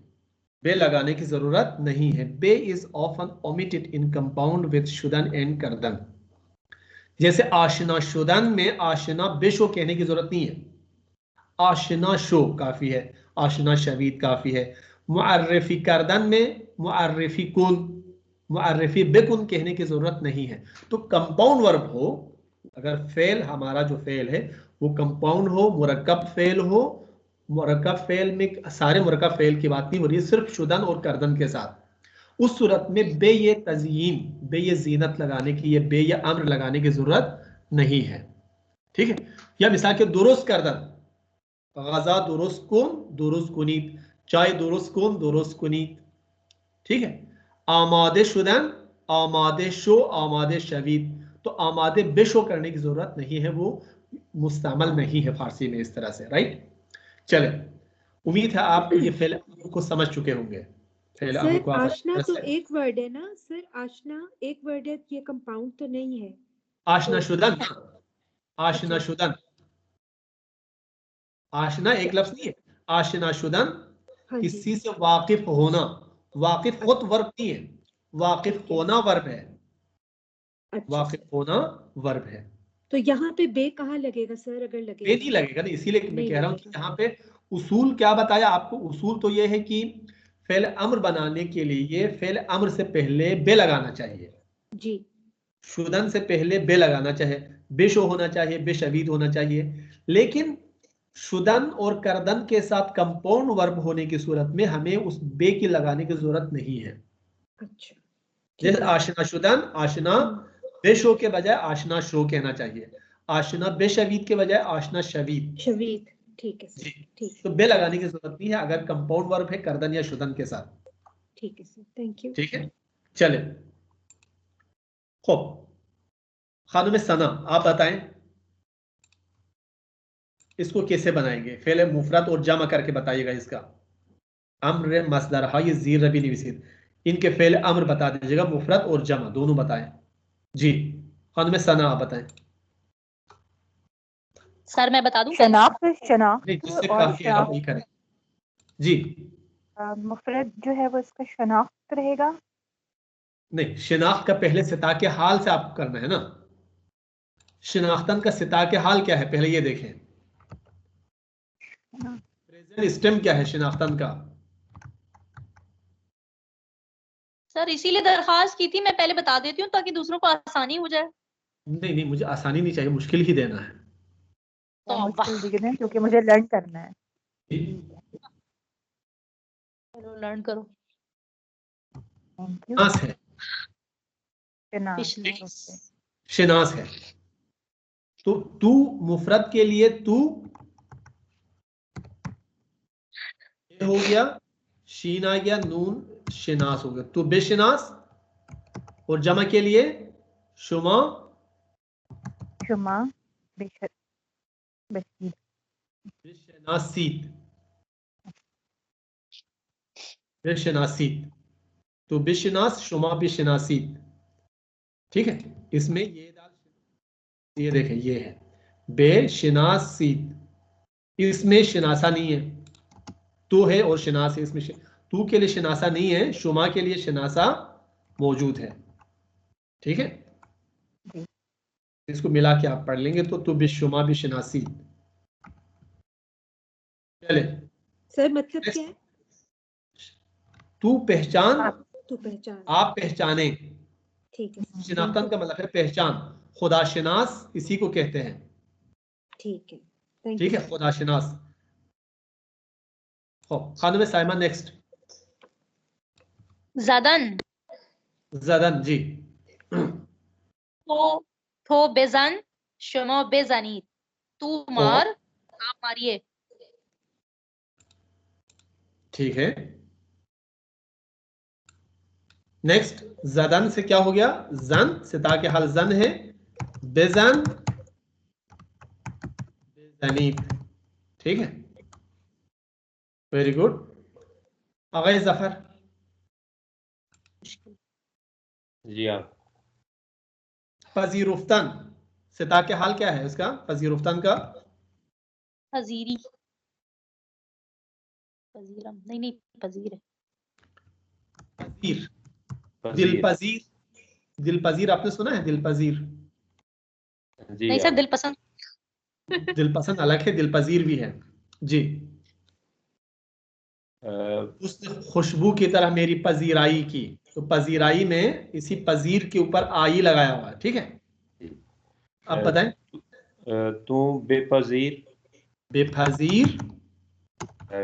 बे लगाने की जरूरत नहीं है। बे is often omitted in compound with शुदन एंड करदन। जैसे आशना शुदन में आशना बेशो कहने की जरूरत नहीं है, आशना शो काफी है, आशना शवीद काफी है। मुअर्रिफी करदन में मुअर्रिफी कुन, मुअर्रिफी बेकुन कहने की जरूरत नहीं है। तो कंपाउंड वर्ब हो, अगर फेल हमारा जो फेल है वो कंपाउंड हो, मुरक्कब फेल हो, मुरक्कब फेल में सारे मुरक्कब फेल की बात नहीं हो रही है, सिर्फ शुदन और करदन के साथ, उस सूरत में बे ये तज़यीन, बे ये जीनत लगाने की, ये बे ये अम्र लगाने की जरूरत नहीं है, ठीक है। या मिसाल के दुरुस्त करदन, गजा दुरुस्त कुन दुरुस्त कुनीत, चाय दुरुस्त कुन दुरुस्त कुनीत, ठीक है। आमादे शुदन आमादे शो आमादे शवीद, तो आमादे बेशो करने की जरूरत नहीं है, वो मुस्तमल नहीं है फारसी में इस तरह से, राइट। चले, उम्मीद है आप ये फेल को समझ चुके होंगे। सर आशना तो एक वर्ड है ना सर, आशना एक वर्ड है, ये कंपाउंड तो नहीं है। आशना शुदन, आशना शुदन, आशना एक लफ्ज नहीं है, आशना शुदन किसी से वाकिफ होना, वाकिफ खुद वर्ब नहीं है, वाकिफ होना वर्ब है, वाकिफ होना वर्ब है। तो यहाँ पे बे कहाँ लगेगा सर, अगर लगेगा? बे नहीं लगेगा ना, इसीलिए मैं कह रहा हूँ कि यहाँ पे उसूल क्या बताया आपको। उसूल तो ये है कि फेल अम्र बनाने के लिए फेल अम्र से पहले बे लगाना चाहिए जी, शुदन से पहले बे लगाना चाहिए, बेशो होना चाहिए, बेशवीद होना चाहिए। लेकिन शुदन और करदन के साथ कंपाउंड वर्ब होने की सूरत में हमें उस बे की लगाने की जरूरत नहीं है। अच्छा, जैसे आशना शुदन, आशना बेशो के बजाय आशना शो कहना चाहिए, आशना बेशवीद के बजाय आशना शवीद, शवीद, ठीक है जी। ठीक तो बे लगाने की जरूरत नहीं है अगर कंपाउंड वर्ब है करदन या शुदन के साथ, ठीक है सर, थैंक यू। ठीक है। चले, खूब, खानुम सना आप बताएं इसको कैसे बनाएंगे, फेले मुफरत और जमा करके बताइएगा इसका। अम्र मसदर, हाँ ये जीर रबी निविसित, इनके फेल अम्र बता दीजिएगा, मुफरद और जमा दोनों बताएं। जी खान में सना आप बताएं। सर मैं बता दूं? शनाख्त नहीं, शनाख्त जिससे और काफी है वही करें। जी मुफरद जो है वो इसका शनाख्त रहेगा। नहीं, शिनाख्त का पहले सिता के हाल से आपको करना है ना। शिनाख्तन का सिता के हाल क्या है पहले ये देखें। प्रेजेंट स्टेम क्या है शिनाख्तन का? सर इसीलिए दरखास्त की थी, मैं पहले बता देती हूँ ताकि दूसरों को आसानी हो जाए। नहीं नहीं, मुझे आसानी नहीं चाहिए, मुश्किल ही देना है। तो मुश्किल दिख रहे हैं क्योंकि मुझे लर्न करना है। चलो लर्न करो। Thank you. शिनास है, पिछले शिनास है। तो तू मुफरद के लिए तू ये हो गया, शीन आ गया, नून शिनास हो गया, तू बेशिनास। और जमा के लिए शुमा शुमा बेशर बशीर बेशनासीत, बेशनासीत। तो बेशनास शुमा बेशनासीत। ठीक है, इसमें ये देखें ये है बेशनासीत, इसमें शिनासा नहीं है, तू है और शिनास है। इसमें तू के लिए शिनासा नहीं है, शुमा के लिए शिनासा मौजूद है। ठीक है, इसको मिला के आप पढ़ लेंगे तो तू बिशुमा बिशनासी। चले सर मतलब क्या है? तू पहचान, तू पहचान। आप पहचाने। ठीक है शिनाख्तन का मतलब है पहचान, खुदाशिनास इसी को कहते हैं। ठीक है, थैंक ठीक यू है, खुदाशिनास। खानम साइमा नेक्स्ट। जदन जदन जी। तो बेजन शुमा बेजनी, तू मार आप मारिए। ठीक है, नेक्स्ट जदन से क्या हो गया? जन सिता के हल जन है, बेजन बेजनीत। ठीक है, वेरी गुड। अगै जफर। जी आप। फजीरुफ्तन सिता के हाल क्या है उसका? फजीरुफ्तन का फजीरी, फजीरम नहीं नहीं फजीर है। पजीर, फजीर। दिलपजीर। दिलपजीर आपने सुना है? दिलपजीर, जी नहीं सर आप। दिल पसंद। दिलपसंद अलग है, दिलपजीर भी है जी। अ, उसने खुशबू की तरह मेरी पजीराई की, तो पजीराई में इसी पजीर के ऊपर आई लगाया हुआ है। ठीक है, अब बताएं। तू बेपजीर बेफजीर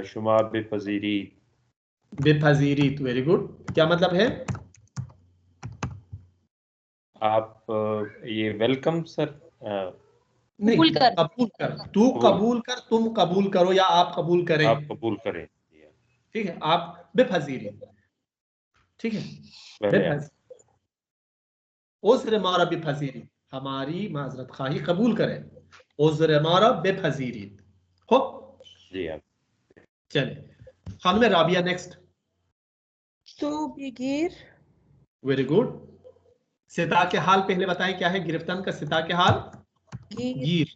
शुमा बेपजीरी। बेफजीरी, तो वेरी गुड। क्या मतलब है? आप ये वेलकम सर। नहीं, कबूल कर। कबूल कर, तू कबूल कर, तुम कबूल करो या आप कबूल करें। आप कबूल करें। ठीक है, आप बेफजीरी। ठीक है, पहले बेफजीरी उज़्र मारा बेफजीरी, हमारी माजरत खाही कबूल करें। उज़्र मारा बेफजीरी हो। जी आप। चले खान में राबिया नेक्स्ट। तो बिगिर वेरी गुड। सिता के हाल पहले बताएं क्या है? गिरफ्तान का सिता के हाल गिर गीर।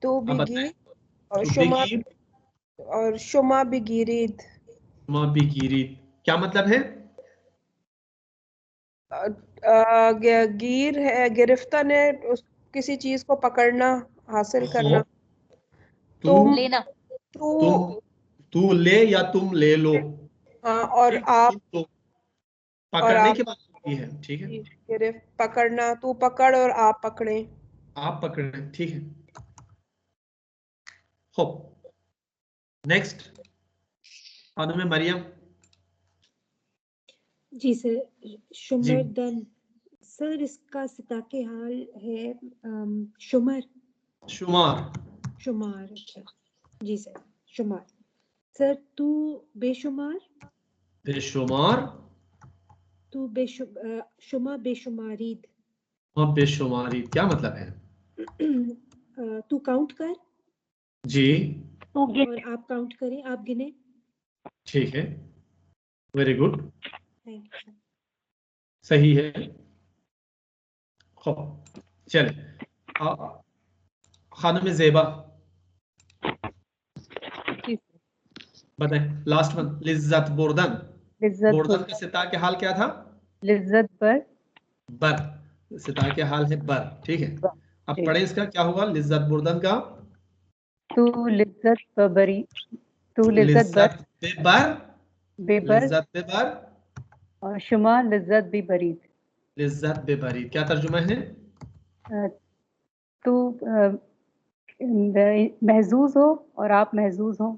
तो अब बताएं। बिगिर और तो शुमा बेगीर और शुमा बिगिरिद बेगीरी क्या मतलब है? गिर है, गिरफ्तार है किसी चीज को पकड़ना, हासिल करना। तू लेना। तू तुम तू ले या तुम ले लो। हाँ, और ठीक, आप तुम तो और पकड़ने आप की बात होती है। ठीक है, गिरफ्त पकड़ना, तू पकड़ और आप पकड़े। आप पकड़े। ठीक है, हो नेक्स्ट खानों में मरियम। जी सर। जी शुमरदन सर इसका सिता के हाल है शुमर शुमार शुमार। अच्छा जी सर, शुमार। सर तू बेशुमार, बेशुमार तू शुमा बेशुमारीद। और बेशुमारी क्या मतलब है? तू काउंट कर जी और आप काउंट करें, आप गिने। ठीक है, वेरी गुड। Thank you. सही है। चले खानम ज़ेबा बताएं। लास्ट वन लिज्जत बोर्दन। लिज्जत बोर्दन का सिता के हाल क्या था? लिज्जत बर बर। सिता के हाल है बर, ठीक है। अब पढ़े इसका क्या होगा लिज्जत बोर्दन का? तू लिज्जत बरी, तू लिज्जत बर बेबर, बेबर लिज्जत बेबर और शुमा लिज्जत भी बरीद। लिज्जत बेबरीद क्या तर्जुमा है? तू महजूज हो और आप महजूज हो।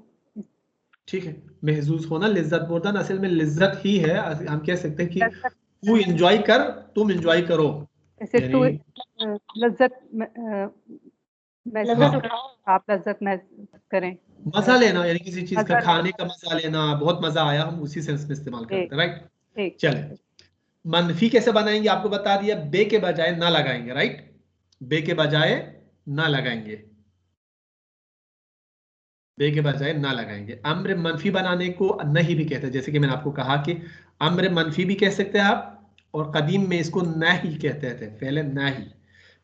ठीक है, महजूज होना लिज्जत बोर्दन असल में लिज्जत ही है। हम कह सकते हैं कि लज्जत तू एंजॉय कर, तुम एंजॉय करो। जैसे तू यानी लज्जत महसूस करो, आप लज्जत महसूस करें। मजा लेना, यानी किसी चीज का मजा खाने का मजा लेना, बहुत मजा आया, हम उसी सेंस में इस्तेमाल करते हैं, राइट। ठीक। चले मनफी कैसे बनाएंगे आपको बता दिया, बे के बजाय ना लगाएंगे, राइट। बे के बजाय ना लगाएंगे, बे के बजाय ना लगाएंगे। अम्र मनफी बनाने को नहीं भी कहते हैं, जैसे कि मैंने आपको कहा कि अम्र मनफी भी कह सकते हैं आप, और कदीम में इसको नहीं कहते थे, पहले नहीं,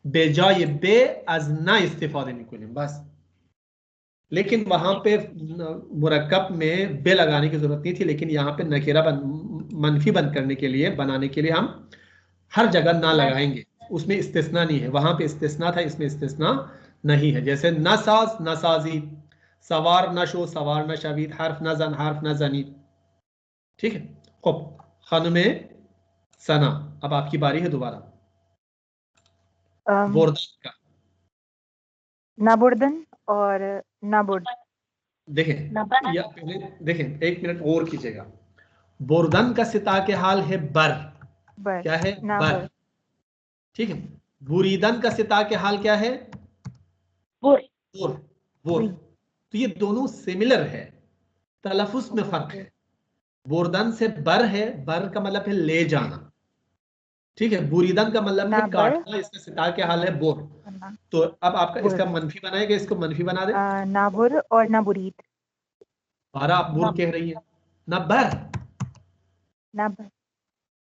बेजाय बे अज ना इस्तिफादे निकुलिम बस। लेकिन वहां पे मुरक्कब में बे लगाने की जरूरत नहीं थी, लेकिन यहाँ पे नकीरा मनफी बंद करने के लिए, बनाने के लिए हम हर जगह ना लगाएंगे, उसमें इस्तिस्ना नहीं है। वहां पे इस्तिस्ना था, इसमें इस्तिस्ना नहीं है। जैसे नसाज नसाजी, सवार नशो सवार नशावीद, हर्फ न जन हर्फ न जनीद, ठीक है। खूब खानुमे सना, अब आपकी बारी है दोबारा। बोर्दन का नाबुर्दन और नाबुर्द। देखें या पहले देखें, एक मिनट और कीजिएगा। बोर्दन का सिता के हाल है बर, बर क्या है? नाबर बर, ठीक है। बुरीदन का सिता के हाल क्या है? बुर बोर, बोर। तो ये दोनों सिमिलर है, तलफुज में फर्क है। बोर्दन से बर है, बर का मतलब है ले जाना, ठीक है। बुरीदन का मतलब है काटना, इसका सिता के हाल है बोर। तो अब आपका इसका मनफी बनाएगा, इसको मनफी बना दे। नाबुर और नाबुरीद। और आप बुर कह रही है, ना बर, नबर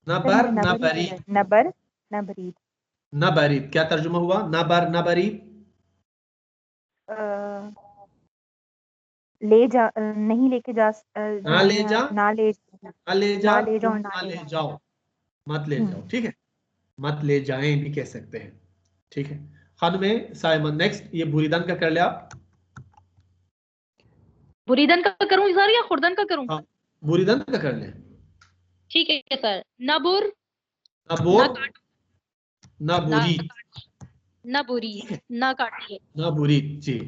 ना बर, ना बरी, नबर नबरीद। ना बरीद क्या तर्जुमा हुआ? ना बर ना बरीद। ले जा नहीं लेके जा ना ले जा, ना ले ना ले जा, ना ले जाओ, तुम ना ले जाओ, मत ले जाओ, ठीक है। मत ले जाएं भी कह सकते हैं, ठीक है। खानुमे साइमन नेक्स्ट, ये बुरीदन का कर लिया आप। बुरीदन का करूं सर या खुर्दन का करूं? हाँ, बुरीदन का कर ले। ठीक है सर। नबुर, ना बोर, ना ना बुरी, ना बुरी, ना काटिए, ना बुरी, जी,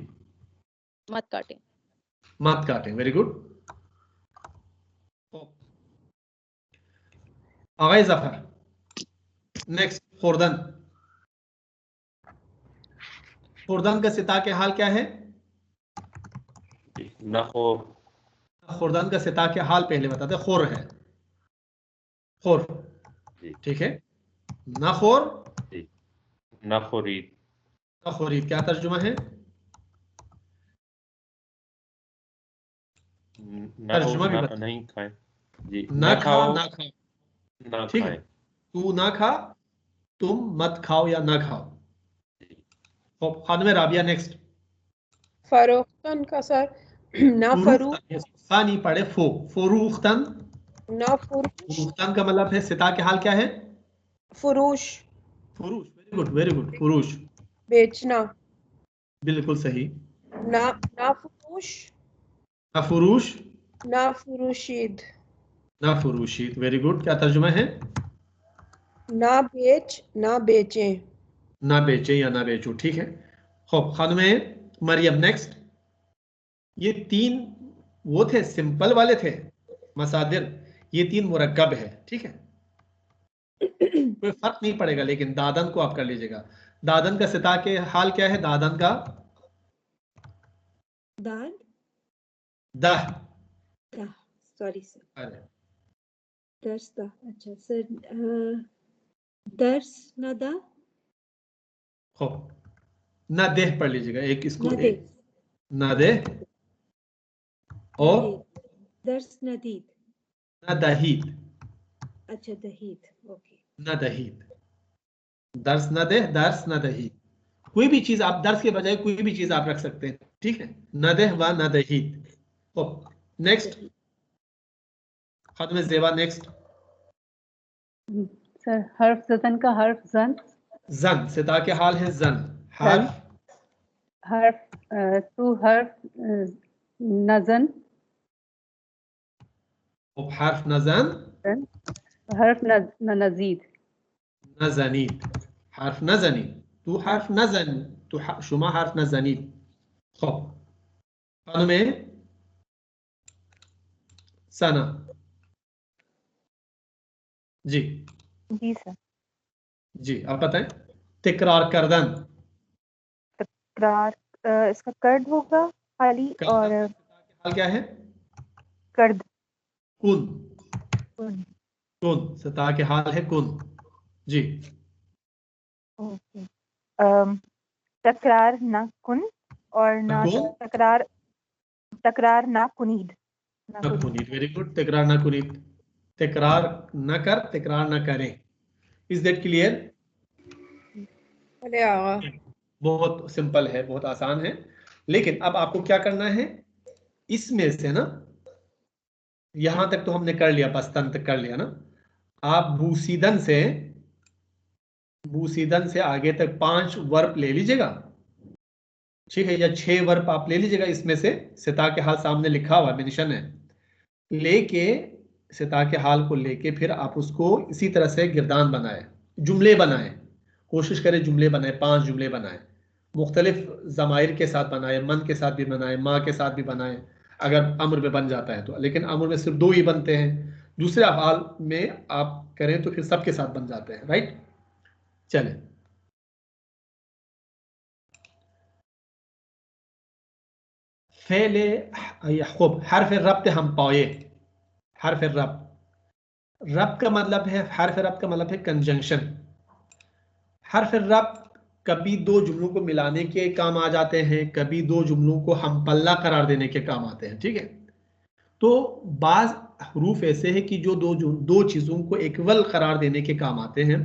मत काटे। मत काटें, वेरी गुड। आगे जफर नेक्स्ट, खुर्दन। खुर्दन का सिता के हाल क्या है? नखो, खुर्दन का सिता के हाल पहले बताते, खुर है, खुर, ठीक है। नखोर, नखोरीद, नखोरीद क्या तर्जुमा है? तर्जुमा भी बता। नहीं खाएं जी, ना खा, ना खाओ, ना ठीक है। खाएं। तू ना खा, तुम मत खाओ या ना खाओ। खानमे राबिया नेक्स्ट। फरोख्तन का सर ना फरू फा नहीं पढ़े, फो, फुरूख्तन। ना फुरूश फुरूख्तन का मतलब है सिता के हाल क्या है? फुरूश फुरूश, वेरी गुड, वेरी गुड, फुरूश, बेचना। बिल्कुल सही। ना ना फुरूश ना फुरूश, ना फुरूशीद। ना फुरूशीद, वेरी गुड क्या तर्जुमा है? ना बेच ना बेचें। ना बेचे या ना बेचो, ठीक है। खूब खानमे मरियम नेक्स्ट। ये तीन वो थे, सिंपल वाले थे मसादिर, ये तीन मुरक्कब है, ठीक है। कोई फर्क नहीं पड़ेगा, लेकिन दादन को आप कर लीजिएगा। दादन का सिता के हाल क्या है? दादन का दाद दह, सॉरी सर, अरे दर्स दा, अच्छा सर, दर्स ना दा, खूब, ना देह पढ़ लीजिएगा, एक इसको ना दे, एक, ना देह और दर्स नदीद, ना दहीद, अच्छा दहीत, ओके। न दहीत, दर्स न दे, दर्स न दहीत। कोई भी चीज आप दर्स के बजाय कोई भी चीज आप रख सकते हैं, ठीक है। न दे व न दहीत। नेक्स्ट खत्म ज़ेबा, नेक्स्ट। सर हर्फ जन का हर्फ जन, जन सिता के हाल है जन, हर्फ हर्फ तू हर्फ नजन, हर्फ नजन, हर्फ नजीद, नजनीद, हर्फ नजनी, तू हर्फ नजन, तू शुमा हर्फ नजनीद। खब खानुमे सना जी जी सर। जी, आप बताएं। तिकरार करदन, तकरार इसका कर्द होगा खाली, और हाल क्या है? कर्द। कुन, कुन। कुन सता के हाल है कुन जी। ओके। तकरार ना कुन और ना तकरार, तकरार ना कुनीद, ना कुनीद। Very good. तकरार ना कुनीद, तकरार न कर, तकरार न करें। Is that clear? अरे आगा बहुत सिंपल है, बहुत आसान है। लेकिन अब आपको क्या करना है, इसमें से ना, यहां तक तो हमने कर लिया, बस तन तक कर लिया ना। आप बूसीदन से आगे तक 5 वर्ब ले लीजिएगा, ठीक है, या 6 वर्ब आप ले लीजिएगा इसमें से। सिता के हाल सामने लिखा हुआ मेंशन है, लेके सिता के हाल को लेके फिर आप उसको इसी तरह से गिरदान बनाए, जुमले बनाए। कोशिश करें जुमले बनाए, 5 जुमले बनाए, मुख्तलिफ ज़माइर के साथ बनाए, मन के साथ भी बनाए, माँ के साथ भी बनाए, अगर अम्र में बन जाता है तो। लेकिन अम्र में सिर्फ 2 ही बनते हैं, दूसरे अफ़आल में आप करें तो फिर सबके साथ बन जाते हैं, राइट। चलें, फेले खूब हर्फ रब्त हम पाए। हर्फ रब्त का मतलब है, हर्फ रब्त का मतलब है कंजंक्शन। हर्फ रब्त कभी 2 जुमलों को मिलाने के काम आ जाते हैं, कभी 2 जुमलों को हम पल्ला करार देने के काम आते हैं, ठीक है। तो बाज हरूफ ऐसे है कि जो दो चीजों को इक्वल करार देने के काम आते हैं।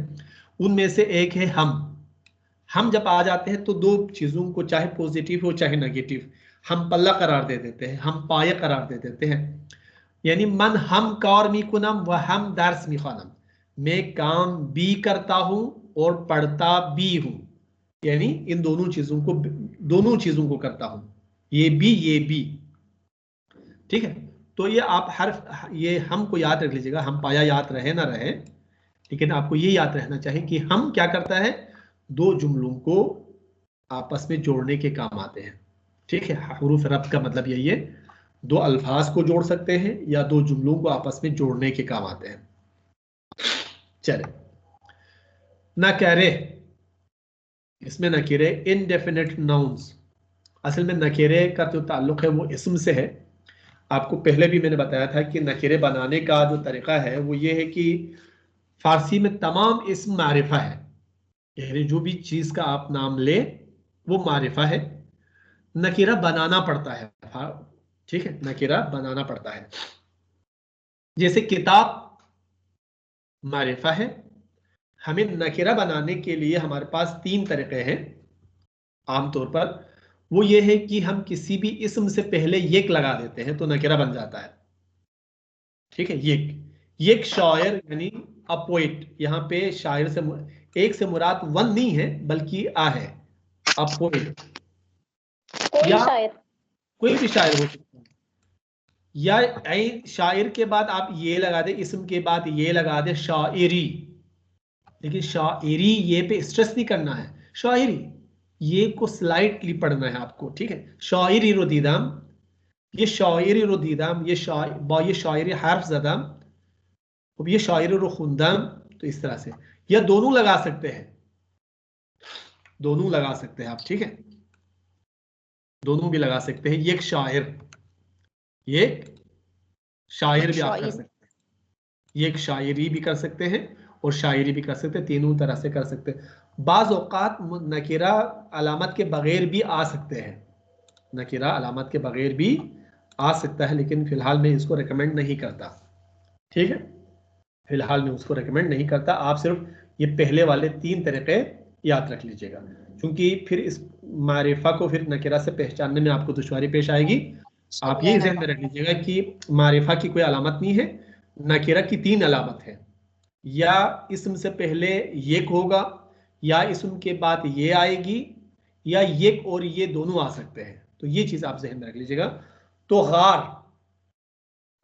उनमें से एक है हम जब आ जाते हैं तो 2 चीजों को, चाहे पॉजिटिव हो चाहे नेगेटिव, हम पल्ला करार दे देते हैं, हम पाया करार दे देते हैं। यानी मन हम कार मी कुनम व हम दर्स मी खानम, मैं काम भी करता हूं और पढ़ता भी हूं। यानी इन दोनों चीजों को करता हूं, ये भी, ठीक है। तो ये आप हर्फ, ये हम को याद रख लीजिएगा, हम पाया याद रहे ना रहे, लेकिन आपको ये याद रहना चाहिए कि हम क्या करता है, 2 जुमलों को आपस में जोड़ने के काम आते हैं, ठीक है। हुरूफ रब्त का मतलब यही है, 2 अल्फाज को जोड़ सकते हैं या 2 जुमलों को आपस में जोड़ने के काम आते हैं। चले, नकरे, इसमें नकीरे इनडेफिनेट नाउन्स। असल में नकीरे का जो ताल्लुक है वो इसम से है। आपको पहले भी मैंने बताया था कि नकीरे बनाने का जो तरीका है वो ये है कि फारसी में तमाम इसम मारिफा है, यानी जो भी चीज का आप नाम ले वो मारिफा है। नकीरा बनाना पड़ता है, ठीक है, नकीरा बनाना पड़ता है। जैसे किताब मारिफा है, हमें नकीरा बनाने के लिए हमारे पास 3 तरीके हैं आमतौर पर। वो ये है कि हम किसी भी इसम से पहले येक लगा देते हैं तो नकीरा बन जाता है, ठीक है। येक शायर यानी अ पोएट, यहाँ पे शायर से एक से मुराद वन नहीं है बल्कि आ है, अ पोएट, या कोई भी शायर हो सकता है। या शायर के बाद आप ये लगा दे, इसम के बाद ये लगा दे शायरी, लेकिन शायरी ये पे स्ट्रेस नहीं करना है, शायरी ये को स्लाइटली पढ़ना है आपको, ठीक है। शायरी रुदीदाम, ये शायरी रुदीदाम, ये शायरी हर्फ ज़दाम, अब ये शायरी रुखुंदाम। तो इस तरह से, या दोनों लगा सकते हैं, दोनों लगा सकते हैं आप, ठीक है, दोनों भी लगा सकते हैं। ये शायर भी आप कर सकते हैं, ये शायरी भी कर सकते हैं और शायरी भी कर सकते हैं, तीनों तरह से कर सकते हैं। बाज़ औक़ात नकीरा अलामत के बगैर भी आ सकते हैं, नकीरा अलामत के बगैर भी आ सकता है, लेकिन फिलहाल मैं इसको रिकमेंड नहीं करता, ठीक है। फिलहाल मैं उसको रेकमेंड नहीं करता। आप सिर्फ ये पहले वाले 3 तरीके याद रख लीजिएगा, क्योंकि फिर इस मारिफा को फिर नकिरा से पहचानने में आपको दुश्वारी पेश आएगी। आप ये ध्यान में रख लीजिएगा कि मारिफा की कोई अलामत नहीं है, नकिरा की 3 अलामत है। या इस्म से पहले ये होगा, या इस्म के बाद ये आएगी, या ये और ये दोनों आ सकते हैं। तो ये चीज आप जहन में रख लीजिएगा। तो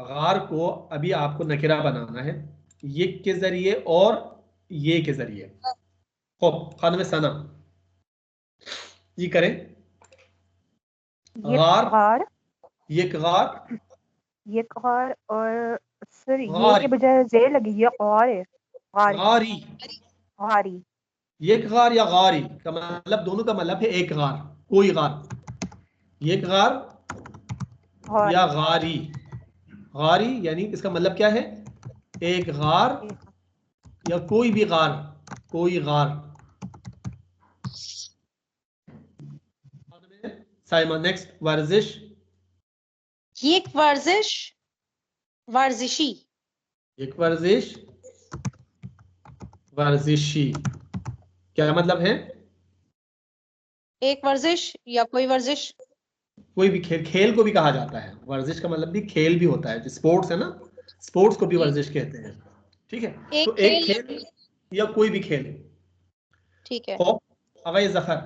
गार को अभी आपको नकिरा बनाना है, ये के जरिए और ये के जरिए। खान में सना ये करें। गार, ये गार, ये गार, और सर ये गारी। के बजाय जे लगी, ये गार है, गारी, गारी। ये गार या गारी का मतलब, दोनों का मतलब है एक गार, कोई गार। ये गार या गारी। गारी यानी इसका मतलब क्या है? एक गार या कोई भी गार, कोई गार। साइमा नेक्स्ट, वर्जिश। एक वर्जिश, वर्जिशी। एक वर्जिश, वर्जिशी, क्या मतलब है? एक वर्जिश या कोई वर्जिश। कोई भी खेल, खेल को भी कहा जाता है। वर्जिश का मतलब भी खेल भी होता है, जो स्पोर्ट्स है ना, स्पोर्ट्स को भी वर्जिश कहते हैं। ठीक है, तो एक खेल या कोई भी खेल। ठीक है। अगै जफर,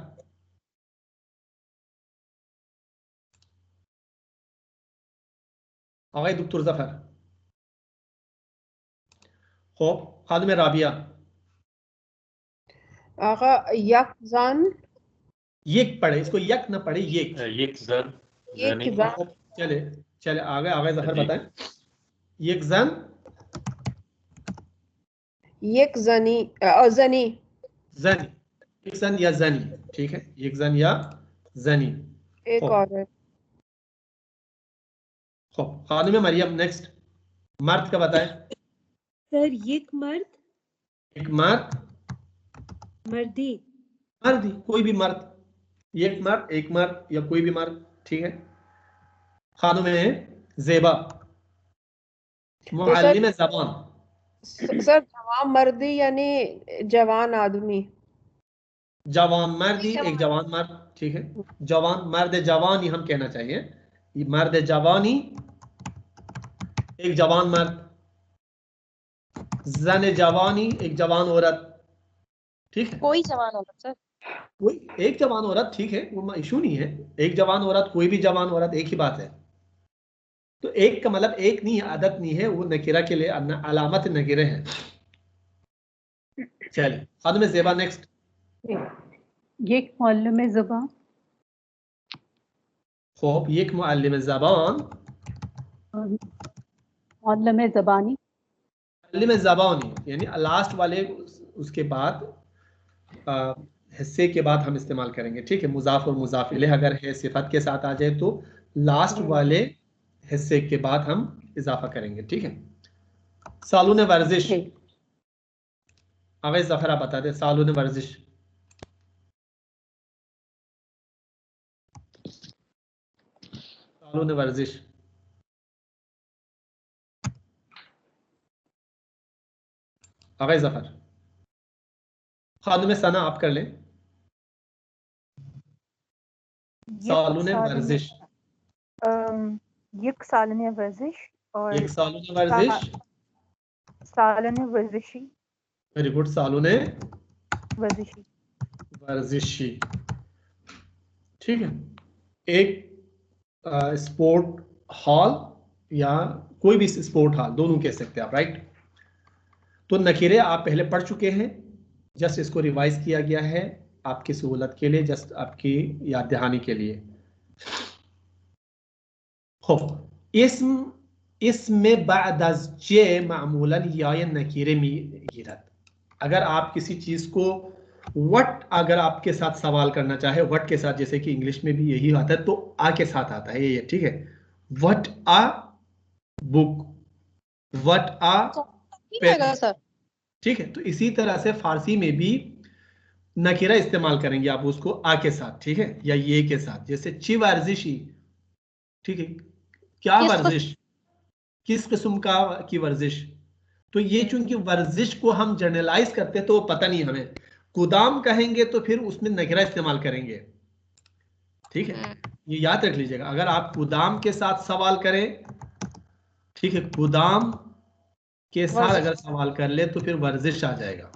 अगै डॉक्टर जफर। खौफ, खादिम राबिया। आगा यकजान, यक पढ़े, इसको यक ना पढ़े, यक। यकजन, जनी। चले चले आगे, आगे जफर बताएं। यकजन, यकजनी, जनी, जनी, यकजन या जनी। ठीक है, यकजन या जनी, एक औरत। खादिम मरियम नेक्स्ट, मर्द का बताएं। सर एक मर्द, एक मर्द, मर्दी, मर्दी, कोई भी मर्द, एक मर्द, एक मर्द या कोई भी मर्द। ठीक है, खानों में ज़ेबा, मुअल्लिम ज़बान। सर जवान मर्दी यानी जवान आदमी। जवान मर्दी, एक जवान मर्द। ठीक है, जवान मर्द, जवानी हम कहना चाहिए, ये मर्द जवानी, एक जवान मर्द। जन जवानी, एक जवान औरत। ठीक है, कोई जवान औरत सर। कोई एक जवान औरत। ठीक है, वो इशू नहीं है, एक जवान औरत, कोई भी जवान औरत, एक ही बात है। तो एक का मतलब एक नहीं है, आदत नहीं है, वो नकीरा के लिए अलामत नकीरे हैं। चलिए, खादिम ज़ेबा नेक्स्ट। ये मुअल्लिम ज़बान। खूब, ये मुअल्लिम ज़बान, मुअल्लिम ज़बानी। मुअल्लिम ज़बानी यानी लास्ट वाले उसके बाद हिस्से के बाद हम इस्तेमाल करेंगे। ठीक है, मुज़ाफ और मुज़ाफ इलैह अगर है सिफत के साथ आ जाए तो लास्ट वाले हिस्से के बाद हम इजाफा करेंगे। ठीक है, सालून वर्जिश। अवैस जफर आप बता दे, सालून वर्जिश। सालून वर्जिश, अवैस जफर। खादिम सना आप कर लें। सालून वर्जिश, यक सालन वर्जिश, और एक सालून वर्जिश, सालन वर्जिशी। वेरी गुड, सालून वर्जिशी, वर्जिशी। ठीक है, एक स्पोर्ट हॉल या कोई भी स्पोर्ट हॉल, दोनों कह सकते हैं आप, राइट। तो नकीरे आप पहले पढ़ चुके हैं, जस्ट इसको रिवाइज किया गया है आपकी सहूलत के लिए, जस्ट आपकी याद दहानी के लिए। हो इसमें बादजे मामूलन या नकीरे में गिरत। अगर आप किसी चीज को वट, अगर आपके साथ सवाल करना चाहे वट के साथ, जैसे कि इंग्लिश में भी यही आता है, तो आ के साथ आता है ये। ठीक है, what a book, what a pen. Sir ठीक है, तो इसी तरह से फारसी में भी नकीरा इस्तेमाल करेंगे आप उसको आ के साथ। ठीक है, या ये के साथ, जैसे ची वर्जिशी। ठीक है, क्या वर्जिश, किस किस्म का की वर्जिश, तो ये चूंकि वर्जिश को हम जनरलाइज करते हैं तो वो पता नहीं हमें। कुदाम कहेंगे तो फिर उसमें नकरा इस्तेमाल करेंगे, ठीक है, ये याद रख लीजिएगा। अगर आप कुदाम के साथ सवाल करें, ठीक है, कुदाम के साथ अगर सवाल कर ले तो फिर वर्जिश आ जाएगा,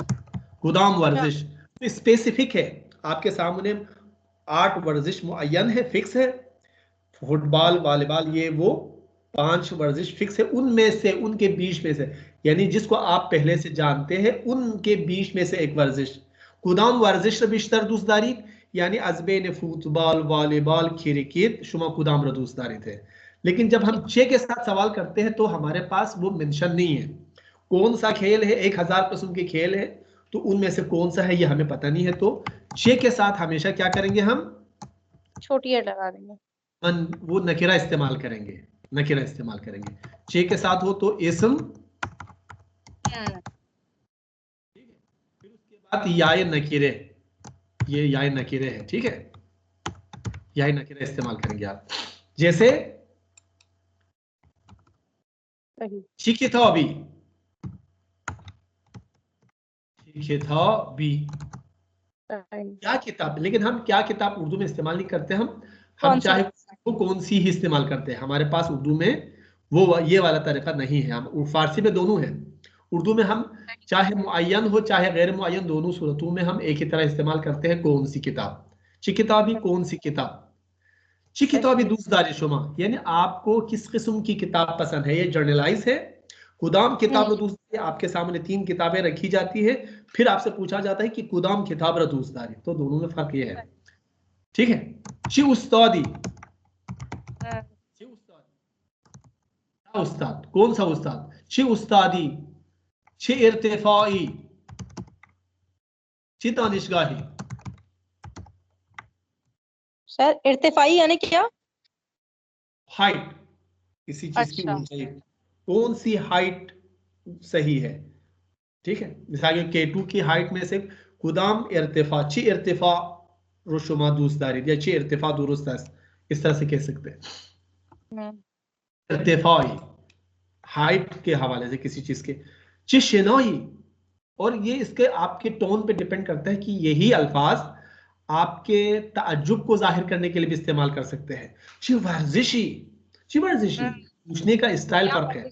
कुदाम वर्जिश। तो स्पेसिफिक है आपके सामने, 8 वर्जिश मुअय्यन है, फिक्स है, फुटबॉल, वॉलीबॉल, ये वो 5 वर्जिश फिक्स है, उनमें से, उनके बीच में से, यानी जिसको आप पहले से जानते हैं उनके बीच में से एक वर्जिश। कुदाम वर्जिश बिश्तर दूसदारी, यानी अजबेन फुटबॉल, वॉलीबॉल, क्रिकेट शुमा कुदाम रदूसदारी थे। लेकिन जब हम चे के साथ सवाल करते हैं तो हमारे पास वो मेंशन नहीं है कौन सा खेल है, 1000 किस्म के खेल है, तो उनमें से कौन सा है ये हमें पता नहीं है। तो चे के साथ हमेशा क्या करेंगे हम, छोटी है लगा देंगे, वो नकिरा इस्तेमाल करेंगे, नकिरा इस्तेमाल करेंगे। चे के साथ हो तो इस्म, फिर उसके बाद याय नकीरे, ये याय नकीरे है, ठीक है, याय नकीरे इस्तेमाल करेंगे आप। जैसे चिकिताबी, चिकिताबी क्या किताब, लेकिन हम क्या किताब उर्दू में इस्तेमाल नहीं करते, हम चाहे वो कौन सी ही इस्तेमाल करते हैं। हमारे पास उर्दू में वो ये वाला तरीका नहीं है, हम फारसी में दोनों है। उर्दू में हम चाहे मुअय्यन हो चाहे गैर मुअय्यन, दोनों सूरतों में हम एक ही तरह इस्तेमाल करते हैं कौन सी किताब, चिकिताबी कौन सी किताब, चिकिताबी दूसदारी शुमा, यानी आपको किस किस्म की किताब पसंद है, ये जर्नलाइज है। कुदाम किताब रदूसदारी, आपके सामने 3 किताबें रखी जाती है, फिर आपसे पूछा जाता है कि कुदाम किताब रदूसदारी, तो दोनों में फर्क ये है, ठीक है। ची उस्तादी, ची उस्तादी, क्या उस्ताद, कौन सा उस्ताद, ची उस्तादी, ची इर्तिफाई, ची दानिशगाही। सर इर्तिफाई यानी क्या, हाइट, किसी चीज की ऊंचाई, कौन सी हाइट सही है, ठीक है। मिसाल के K2 की हाइट में से कुदाम इर्तिफा, ची इर्तिफा रुशुमा दूसदारी, या ची इर्तिफा दुरुस्त है, इस तरह से कह सकते हैं। इर्तिफाई हाइट के हवाले से किसी चीज के। ची शिनाई, और ये इसके आपके टोन पे डिपेंड करता है कि यही अल्फाज आपके ताज्जुब को जाहिर करने के लिए भी इस्तेमाल कर सकते हैं। ची वर्जिशी, ची वर्जिशी, पूछने का स्टाइल फर्क है,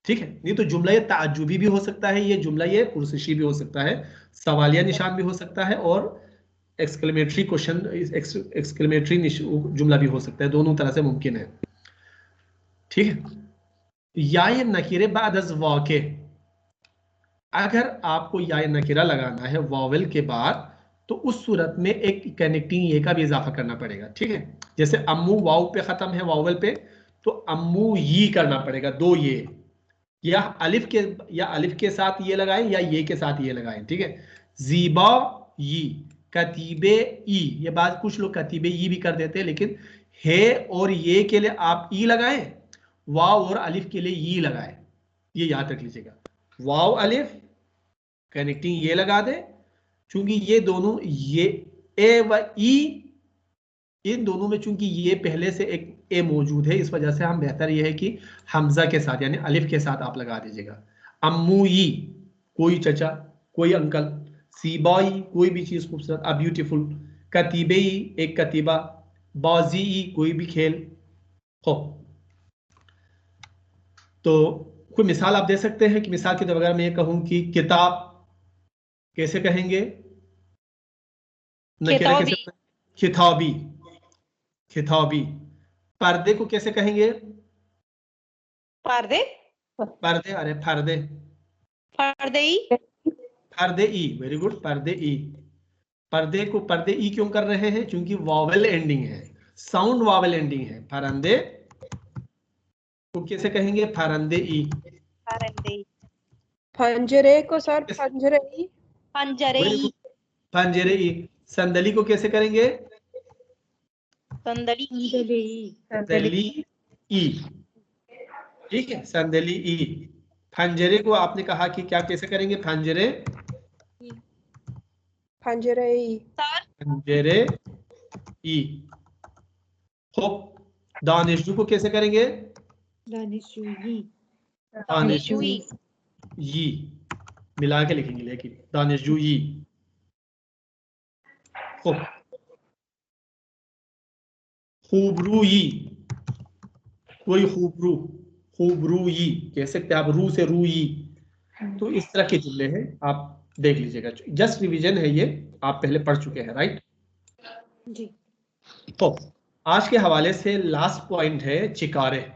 ठीक है। नहीं तो जुमला ये ताज्जुबी भी हो सकता है, ये जुमला ये पुरसशी भी हो सकता है, सवालिया निशान भी हो सकता है, और एक्सक्लेमेटरी क्वेश्चन, एक्सक्लेमेटरी जुमला भी हो सकता है, दोनों तरह से मुमकिन है, ठीक है। याय नकीरे बाद अज़ वाक़े, अगर आपको याय नकीरा लगाना है वावेल के बाद तो उस सूरत में एक कनेक्टिंग ये का भी इजाफा करना पड़ेगा, ठीक है। जैसे अम्मू वाव पे खत्म है वावेल पे, तो अम्मू ये करना पड़ेगा, 2 ये, या अलिफ के साथ ये लगाएं या ये के साथ ये लगाएं, ठीक है। जीबा ये, कतीबे ई, ये बात कुछ लोग कतीबे ई भी कर देते हैं, लेकिन है और ये के लिए आप ई लगाएं, वाव और अलिफ के लिए ई लगाएं, ये याद रख लीजिएगा। वाव अलिफ कनेक्टिंग ये लगा दे, चूंकि ये दोनों, ये ए व ई, इन दोनों में चूंकि ये पहले से एक ए मौजूद है, इस वजह से हम बेहतर ये है कि हमजा के साथ यानी अलिफ के साथ आप लगा दीजिएगा। अम्मूई कोई चचा, कोई अंकल, सीबाई कोई भी चीज खूबसूरत, अ ब्यूटीफुल, कतीबेई एक कतीबा, बाजी कोई भी खेल हो। तो कोई मिसाल आप दे सकते हैं कि मिसाल के तौर पर मैं ये कहूं कि किताब कैसे कहेंगे, किताबी, किताबी। पर्दे को कैसे कहेंगे, पर्दे, पर्दे, अरे पर्दे, पर्दे, पर्दे ई, वेरी गुड, पर्दे ई। पर्दे को पर्दे ई क्यों कर रहे हैं, क्योंकि वॉवेल एंडिंग है, साउंड वॉवेल एंडिंग है। परंदे को कैसे कहेंगे, फरंदे ई, पंजरे को सर पंजरे ई, पंजरे ई, पंजरे ई। संदली को कैसे करेंगे, संदली ई, संदली ई, ठीक है, संदली ई। फंजरे को आपने कहा कि क्या कैसे करेंगे, फंजरे, पंजरे ई, फंजरे ई। खूब। दानिशजू को कैसे करेंगे, दानिशजूई, दानिशजू, यी मिला के लिखेंगे, लेकिन दानिशजू यी। खूब, खूबरू यी, कोई खूबरू, खूबरू यी कह सकते हैं आप, रू से रू यी। तो इस तरह के जुमले हैं, आप देख लीजिएगा। जस्ट रिवीजन है ये, आप पहले पढ़ चुके हैं, राइट जी। तो आज के हवाले से लास्ट पॉइंट है चिकारे।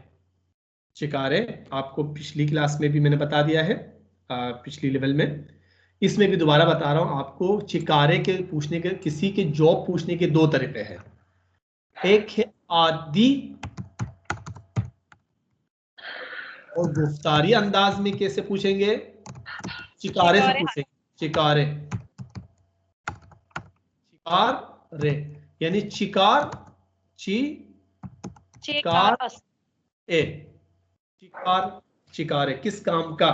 चिकारे आपको पिछली क्लास में भी मैंने बता दिया है, पिछली लेवल में, इसमें भी दोबारा बता रहा हूं आपको। चिकारे के पूछने के, किसी के जॉब पूछने के दो तरीके हैं। एक है आदि और गुफ्तारी अंदाज में कैसे पूछेंगे, चिकारे से पूछेंगे। चिकारे, चिकार रे यानी चिकार, चिकार ए, चिकार, चिकारे किस काम का,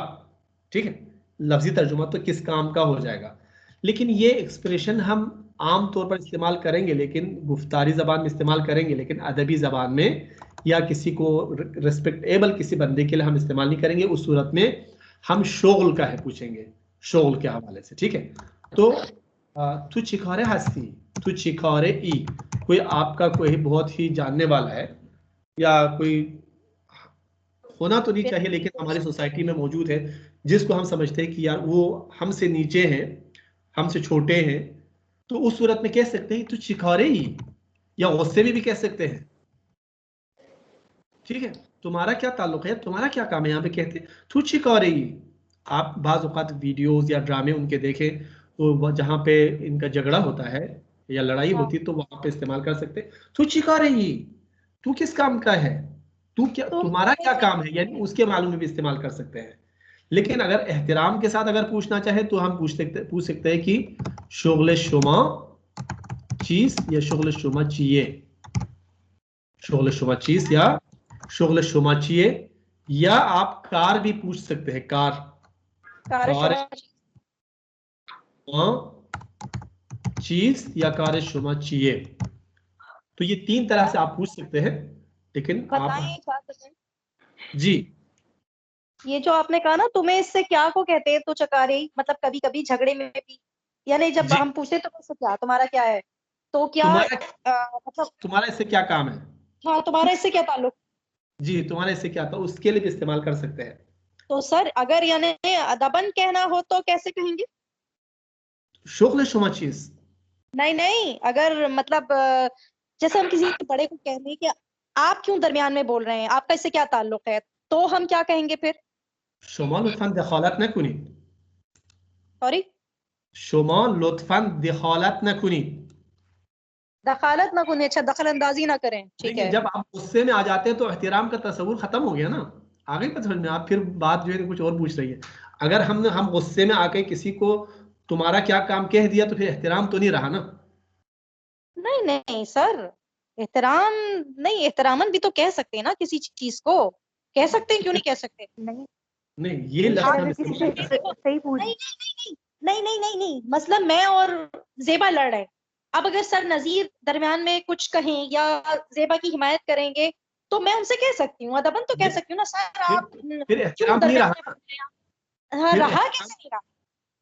ठीक है। लफ्जी तर्जुमा तो किस काम का हो जाएगा, लेकिन ये एक्सप्रेशन हम आम तौर पर इस्तेमाल करेंगे, लेकिन गुफ्तारी जबान में इस्तेमाल करेंगे, लेकिन अदबी जबान में या किसी को रिस्पेक्टेबल किसी बंदे के लिए हम इस्तेमाल नहीं करेंगे। उस सूरत में हम शोगल का है पूछेंगे, शोगल के हवाले से, ठीक है। तो तू चिकारे हस्ती, तू चिकारे ई, कोई आपका कोई बहुत ही जानने वाला है या कोई होना तो नहीं चाहिए, लेकिन हमारी सोसाइटी में मौजूद है, जिसको हम समझते हैं कि यार वो हमसे नीचे हैं, हमसे छोटे हैं, तो उस सूरत में कह सकते हैं तू चिकारे ही, या गुस्से में भी कह सकते हैं, ठीक है। तुम्हारा क्या ताल्लुक है, तुम्हारा क्या काम है, यहाँ पे कहते हैं तू चिकारे ही। आप बाज़ औक़ात वीडियोस या ड्रामे उनके देखें, तो जहाँ पे इनका झगड़ा होता है या लड़ाई होती है, तो वहां पे इस्तेमाल कर सकते हैं तू चिकारे ही, तू किस काम का है, तू क्या, तुम्हारा क्या काम है, यानी उसके मालूम में भी इस्तेमाल कर सकते हैं। लेकिन अगर एहतराम के साथ अगर पूछना चाहे तो हम पूछ सकते हैं कि शुगल शुमा चीज या शुगल शुमा चाहिए, शुगल शुमा चीज या शुगल शुमा चाहिए, या आप कार भी पूछ सकते हैं, कार चीज या कार शुमा चाहिए। तो ये तीन तरह से आप पूछ सकते हैं, लेकिन आप जी, ये जो आपने कहा ना, तुम्हें इससे क्या को कहते हैं, तो चकारे, मतलब कभी कभी झगड़े में भी, यानी जब हम पूछते तो इससे क्या, तुम्हारा क्या है, तो क्या मतलब तुम्हारा इससे क्या काम है, हाँ तुम्हारा इससे क्या ताल्लुक, जी तुम्हारा इससे क्या था, उसके लिए भी इस्तेमाल कर सकते हैं। तो सर अगर यानी अदबन कहना हो तो कैसे कहेंगे, शुगल शुमा चीज, नहीं अगर मतलब जैसे हम किसी बड़े को कह रहे हैं कि आप क्यों दरमियान में बोल रहे हैं, आपका इससे क्या ताल्लुक है, तो हम क्या कहेंगे फिर, शुमा लुत्फन दखालत न कुनी, सॉरी शुमा लुत्फन दखालत न कुनी, दखालत ना कुनी, अच्छा दखल अंदाजी ना करें, ठीक है। जब आप गुस्से में आ जाते हैं तो एहतिराम का तस्वुर खत्म हो गया ना, आगे का समझ में, आप फिर बात जो है कुछ और पूछ रही है। अगर हम गुस्से में आके किसी को तुम्हारा क्या काम कह दिया तो फिर एहतिराम तो नहीं रहा ना। नहीं सर, एहतराम नहीं, एहतरामन भी तो कह सकते हैं ना, किसी चीज को कह सकते हैं, क्यों नहीं कह सकते, नहीं ये नहीं मतलब मैं और जेबा लड़ रहे हैं, अब अगर सर नजीर दरमियान में कुछ कहें या जेबा की हिमायत करेंगे तो मैं उनसे कह सकती हूँ, अदबन तो कह सकती हूँ ना सर, आप फिर एहतिराम नहीं रहा, हाँ रहा कैसे नहीं रहा,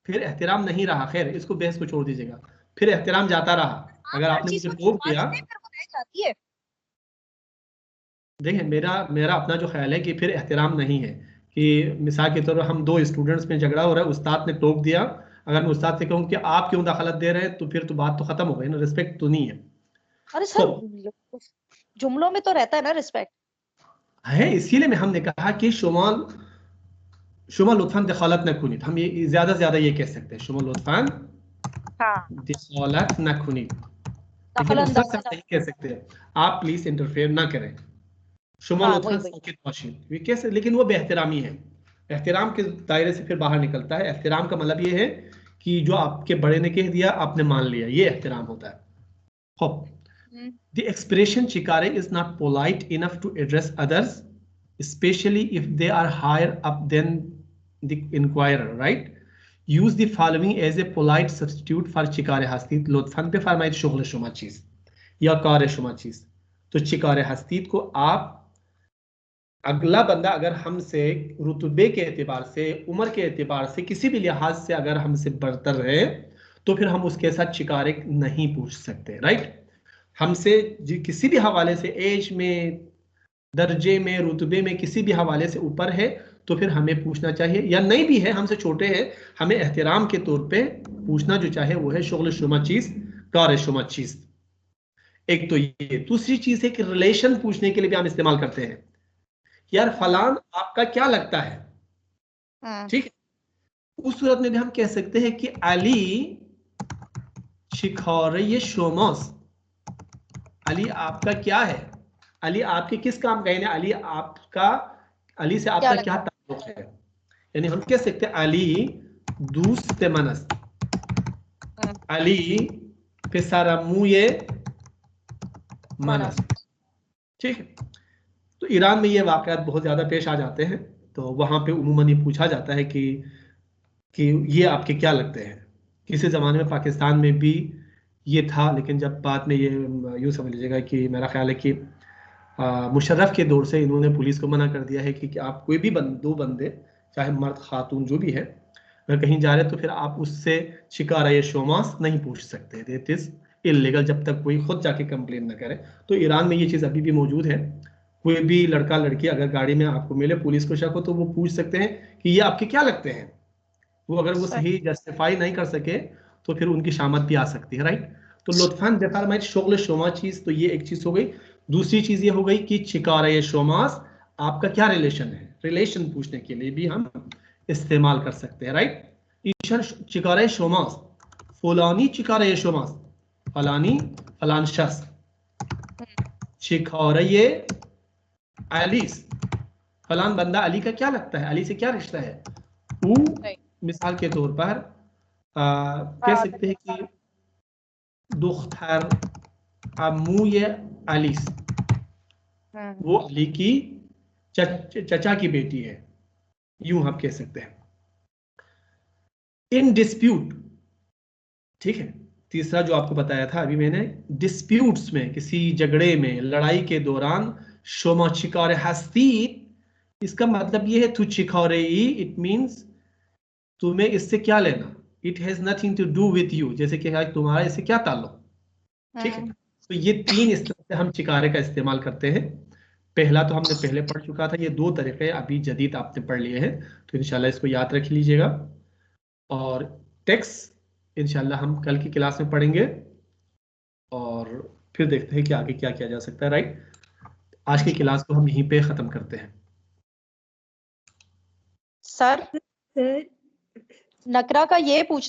फिर एहतिराम नहीं रहा। खैर इसको बहस को छोड़ दीजिएगा, फिर एहतिराम जाता रहा। अगर आपने मुझे टोक दिया, देखिए मेरा अपना जो ख्याल है कि फिर एहतिराम नहीं है, कि मिसाल के तौर पर हम दो स्टूडेंट्स में झगड़ा हो रहा है, उस्ताद ने टोक दिया, अगर मैं उस्ताद से कहूँ कि आप क्यों दखलत दे रहे हैं, तो फिर तो बात तो खत्म हो गई ना, रिस्पेक्ट तो नहीं है। अरे सर जुमलों में तो रहता है ना रिस्पेक्ट है, इसीलिए हमने कहा कि शुमाल लुत्फान दखालत न खुनी, हम ये ज्यादा से ज्यादा ये कह सकते हैं, शुमाल लुत्फान दखालत न खुनी, लेकिन उस वक्त नहीं कह सकते, आप प्लीज इंटरफेयर ना करें। शुमाल लुत्फान साकित मशीन ये कैसे, लेकिन वो बेहतरामी है, एहतराम के दायरे से फिर बाहर निकलता है। एहतराम का मतलब ये है कि जो आपके बड़े ने कह दिया आपने मान लिया, ये एहतराम होता है। The expression chikare is not polite enough to address others, especially if they are higher up than the inquirer, right? Use the following as a polite substitute for chikare hastit. लुत्फन पे फरमाइए शुगल शुमा चीज या कार शुमा चीज, तो चिकारे हस्तीत को आप अगला बंदा अगर हमसे रुतबे के एतबार से, उम्र के एतबार से, किसी भी लिहाज से अगर हमसे बरतर है तो फिर हम उसके साथ शिकारे नहीं पूछ सकते, राइट। हमसे किसी भी हवाले से, एज में, दर्जे में, रुतबे में, किसी भी हवाले से ऊपर है तो फिर हमें पूछना चाहिए, या नहीं भी है, हमसे छोटे हैं, हमें एहतराम के तौर पे पूछना जो चाहे वो है शुगल शुमा चीज, कार शुमा चीज। एक तो ये। दूसरी चीज है कि रिलेशन पूछने के लिए भी हम इस्तेमाल करते हैं। यार फलान आपका क्या लगता है, ठीक है। उस सूरत में भी हम कह सकते हैं कि अली शिखौरे शोमोस, अली आपका क्या है, अली आपके किस काम का है, अली आपका, अली से आपका क्या ताल्लुक है। यानी हम कह सकते हैं अली दूस्त मनस, अली पिसारमुये मनस, ठीक है। तो ईरान में ये वाकयात बहुत ज़्यादा पेश आ जाते हैं, तो वहाँ पे उमूमन ये पूछा जाता है कि ये आपके क्या लगते हैं। किसी ज़माने में पाकिस्तान में भी ये था, लेकिन जब बाद में ये यूँ समझ लीजिएगा कि मेरा ख्याल है कि मुशर्रफ के दौर से इन्होंने पुलिस को मना कर दिया है कि आप कोई भी दो बंदे, चाहे मर्द खातून जो भी है, अगर कहीं जा रहे तो फिर आप उससे शिकारा या शोमास नहीं पूछ सकते। दैट इज इलीगल, जब तक कोई खुद जाके कंप्लेन न करे। तो ईरान में ये चीज़ अभी भी मौजूद है। कोई भी लड़का लड़की अगर गाड़ी में आपको मिले, पुलिस को शक हो, तो वो पूछ सकते हैं कि ये आपके क्या लगते हैं। वो अगर वो सही जस्टिफाई नहीं कर सके तो फिर उनकी शामत भी आ सकती है, राइट। तो लुत्फान बेफरमाइट शुगल शोमा चीज, तो ये एक चीज हो गई। दूसरी चीज ये हो गई कि चिकारे शोमास, आपका क्या रिलेशन है, रिलेशन पूछने के लिए भी हम इस्तेमाल कर सकते हैं, राइट। ईशन चिकारे शोमास, फलानी चिकारे शोमास, फलानी फलान शख्स, चिकारे अलीस, फलान बंदा अली का क्या लगता है, अली से क्या रिश्ता है। वो मिसाल के तौर पर कह सकते हैं कि दुख्तर अम्मुय अलीस, वो अली की चचा की बेटी है, यूं आप कह सकते हैं। इन डिस्प्यूट, ठीक है। तीसरा जो आपको बताया था अभी मैंने, डिस्प्यूट्स में, किसी झगड़े में, लड़ाई के दौरान, शोमा चिकारे हस्ती, इसका मतलब ये है तू चिकारे, इट मीन्स तुम्हें इससे क्या लेना, it has nothing to do with you, जैसे कि तुम्हारा इससे क्या ताल्लुक, ठीक है। तो ये तीन इस तरह से हम चिकारे का इस्तेमाल करते हैं। पहला तो हमने पहले पढ़ चुका था, ये दो तरीके अभी जदीद आपने पढ़ लिए हैं, तो इंशाल्लाह इसको याद रख लीजिएगा। और टेक्स्ट इंशाल्लाह हम कल की क्लास में पढ़ेंगे और फिर देखते हैं कि आगे क्या किया जा सकता है, राइट। आज की क्लास को हम यहीं पे ख़त्म करते हैं। सर नकरा का ये पूछना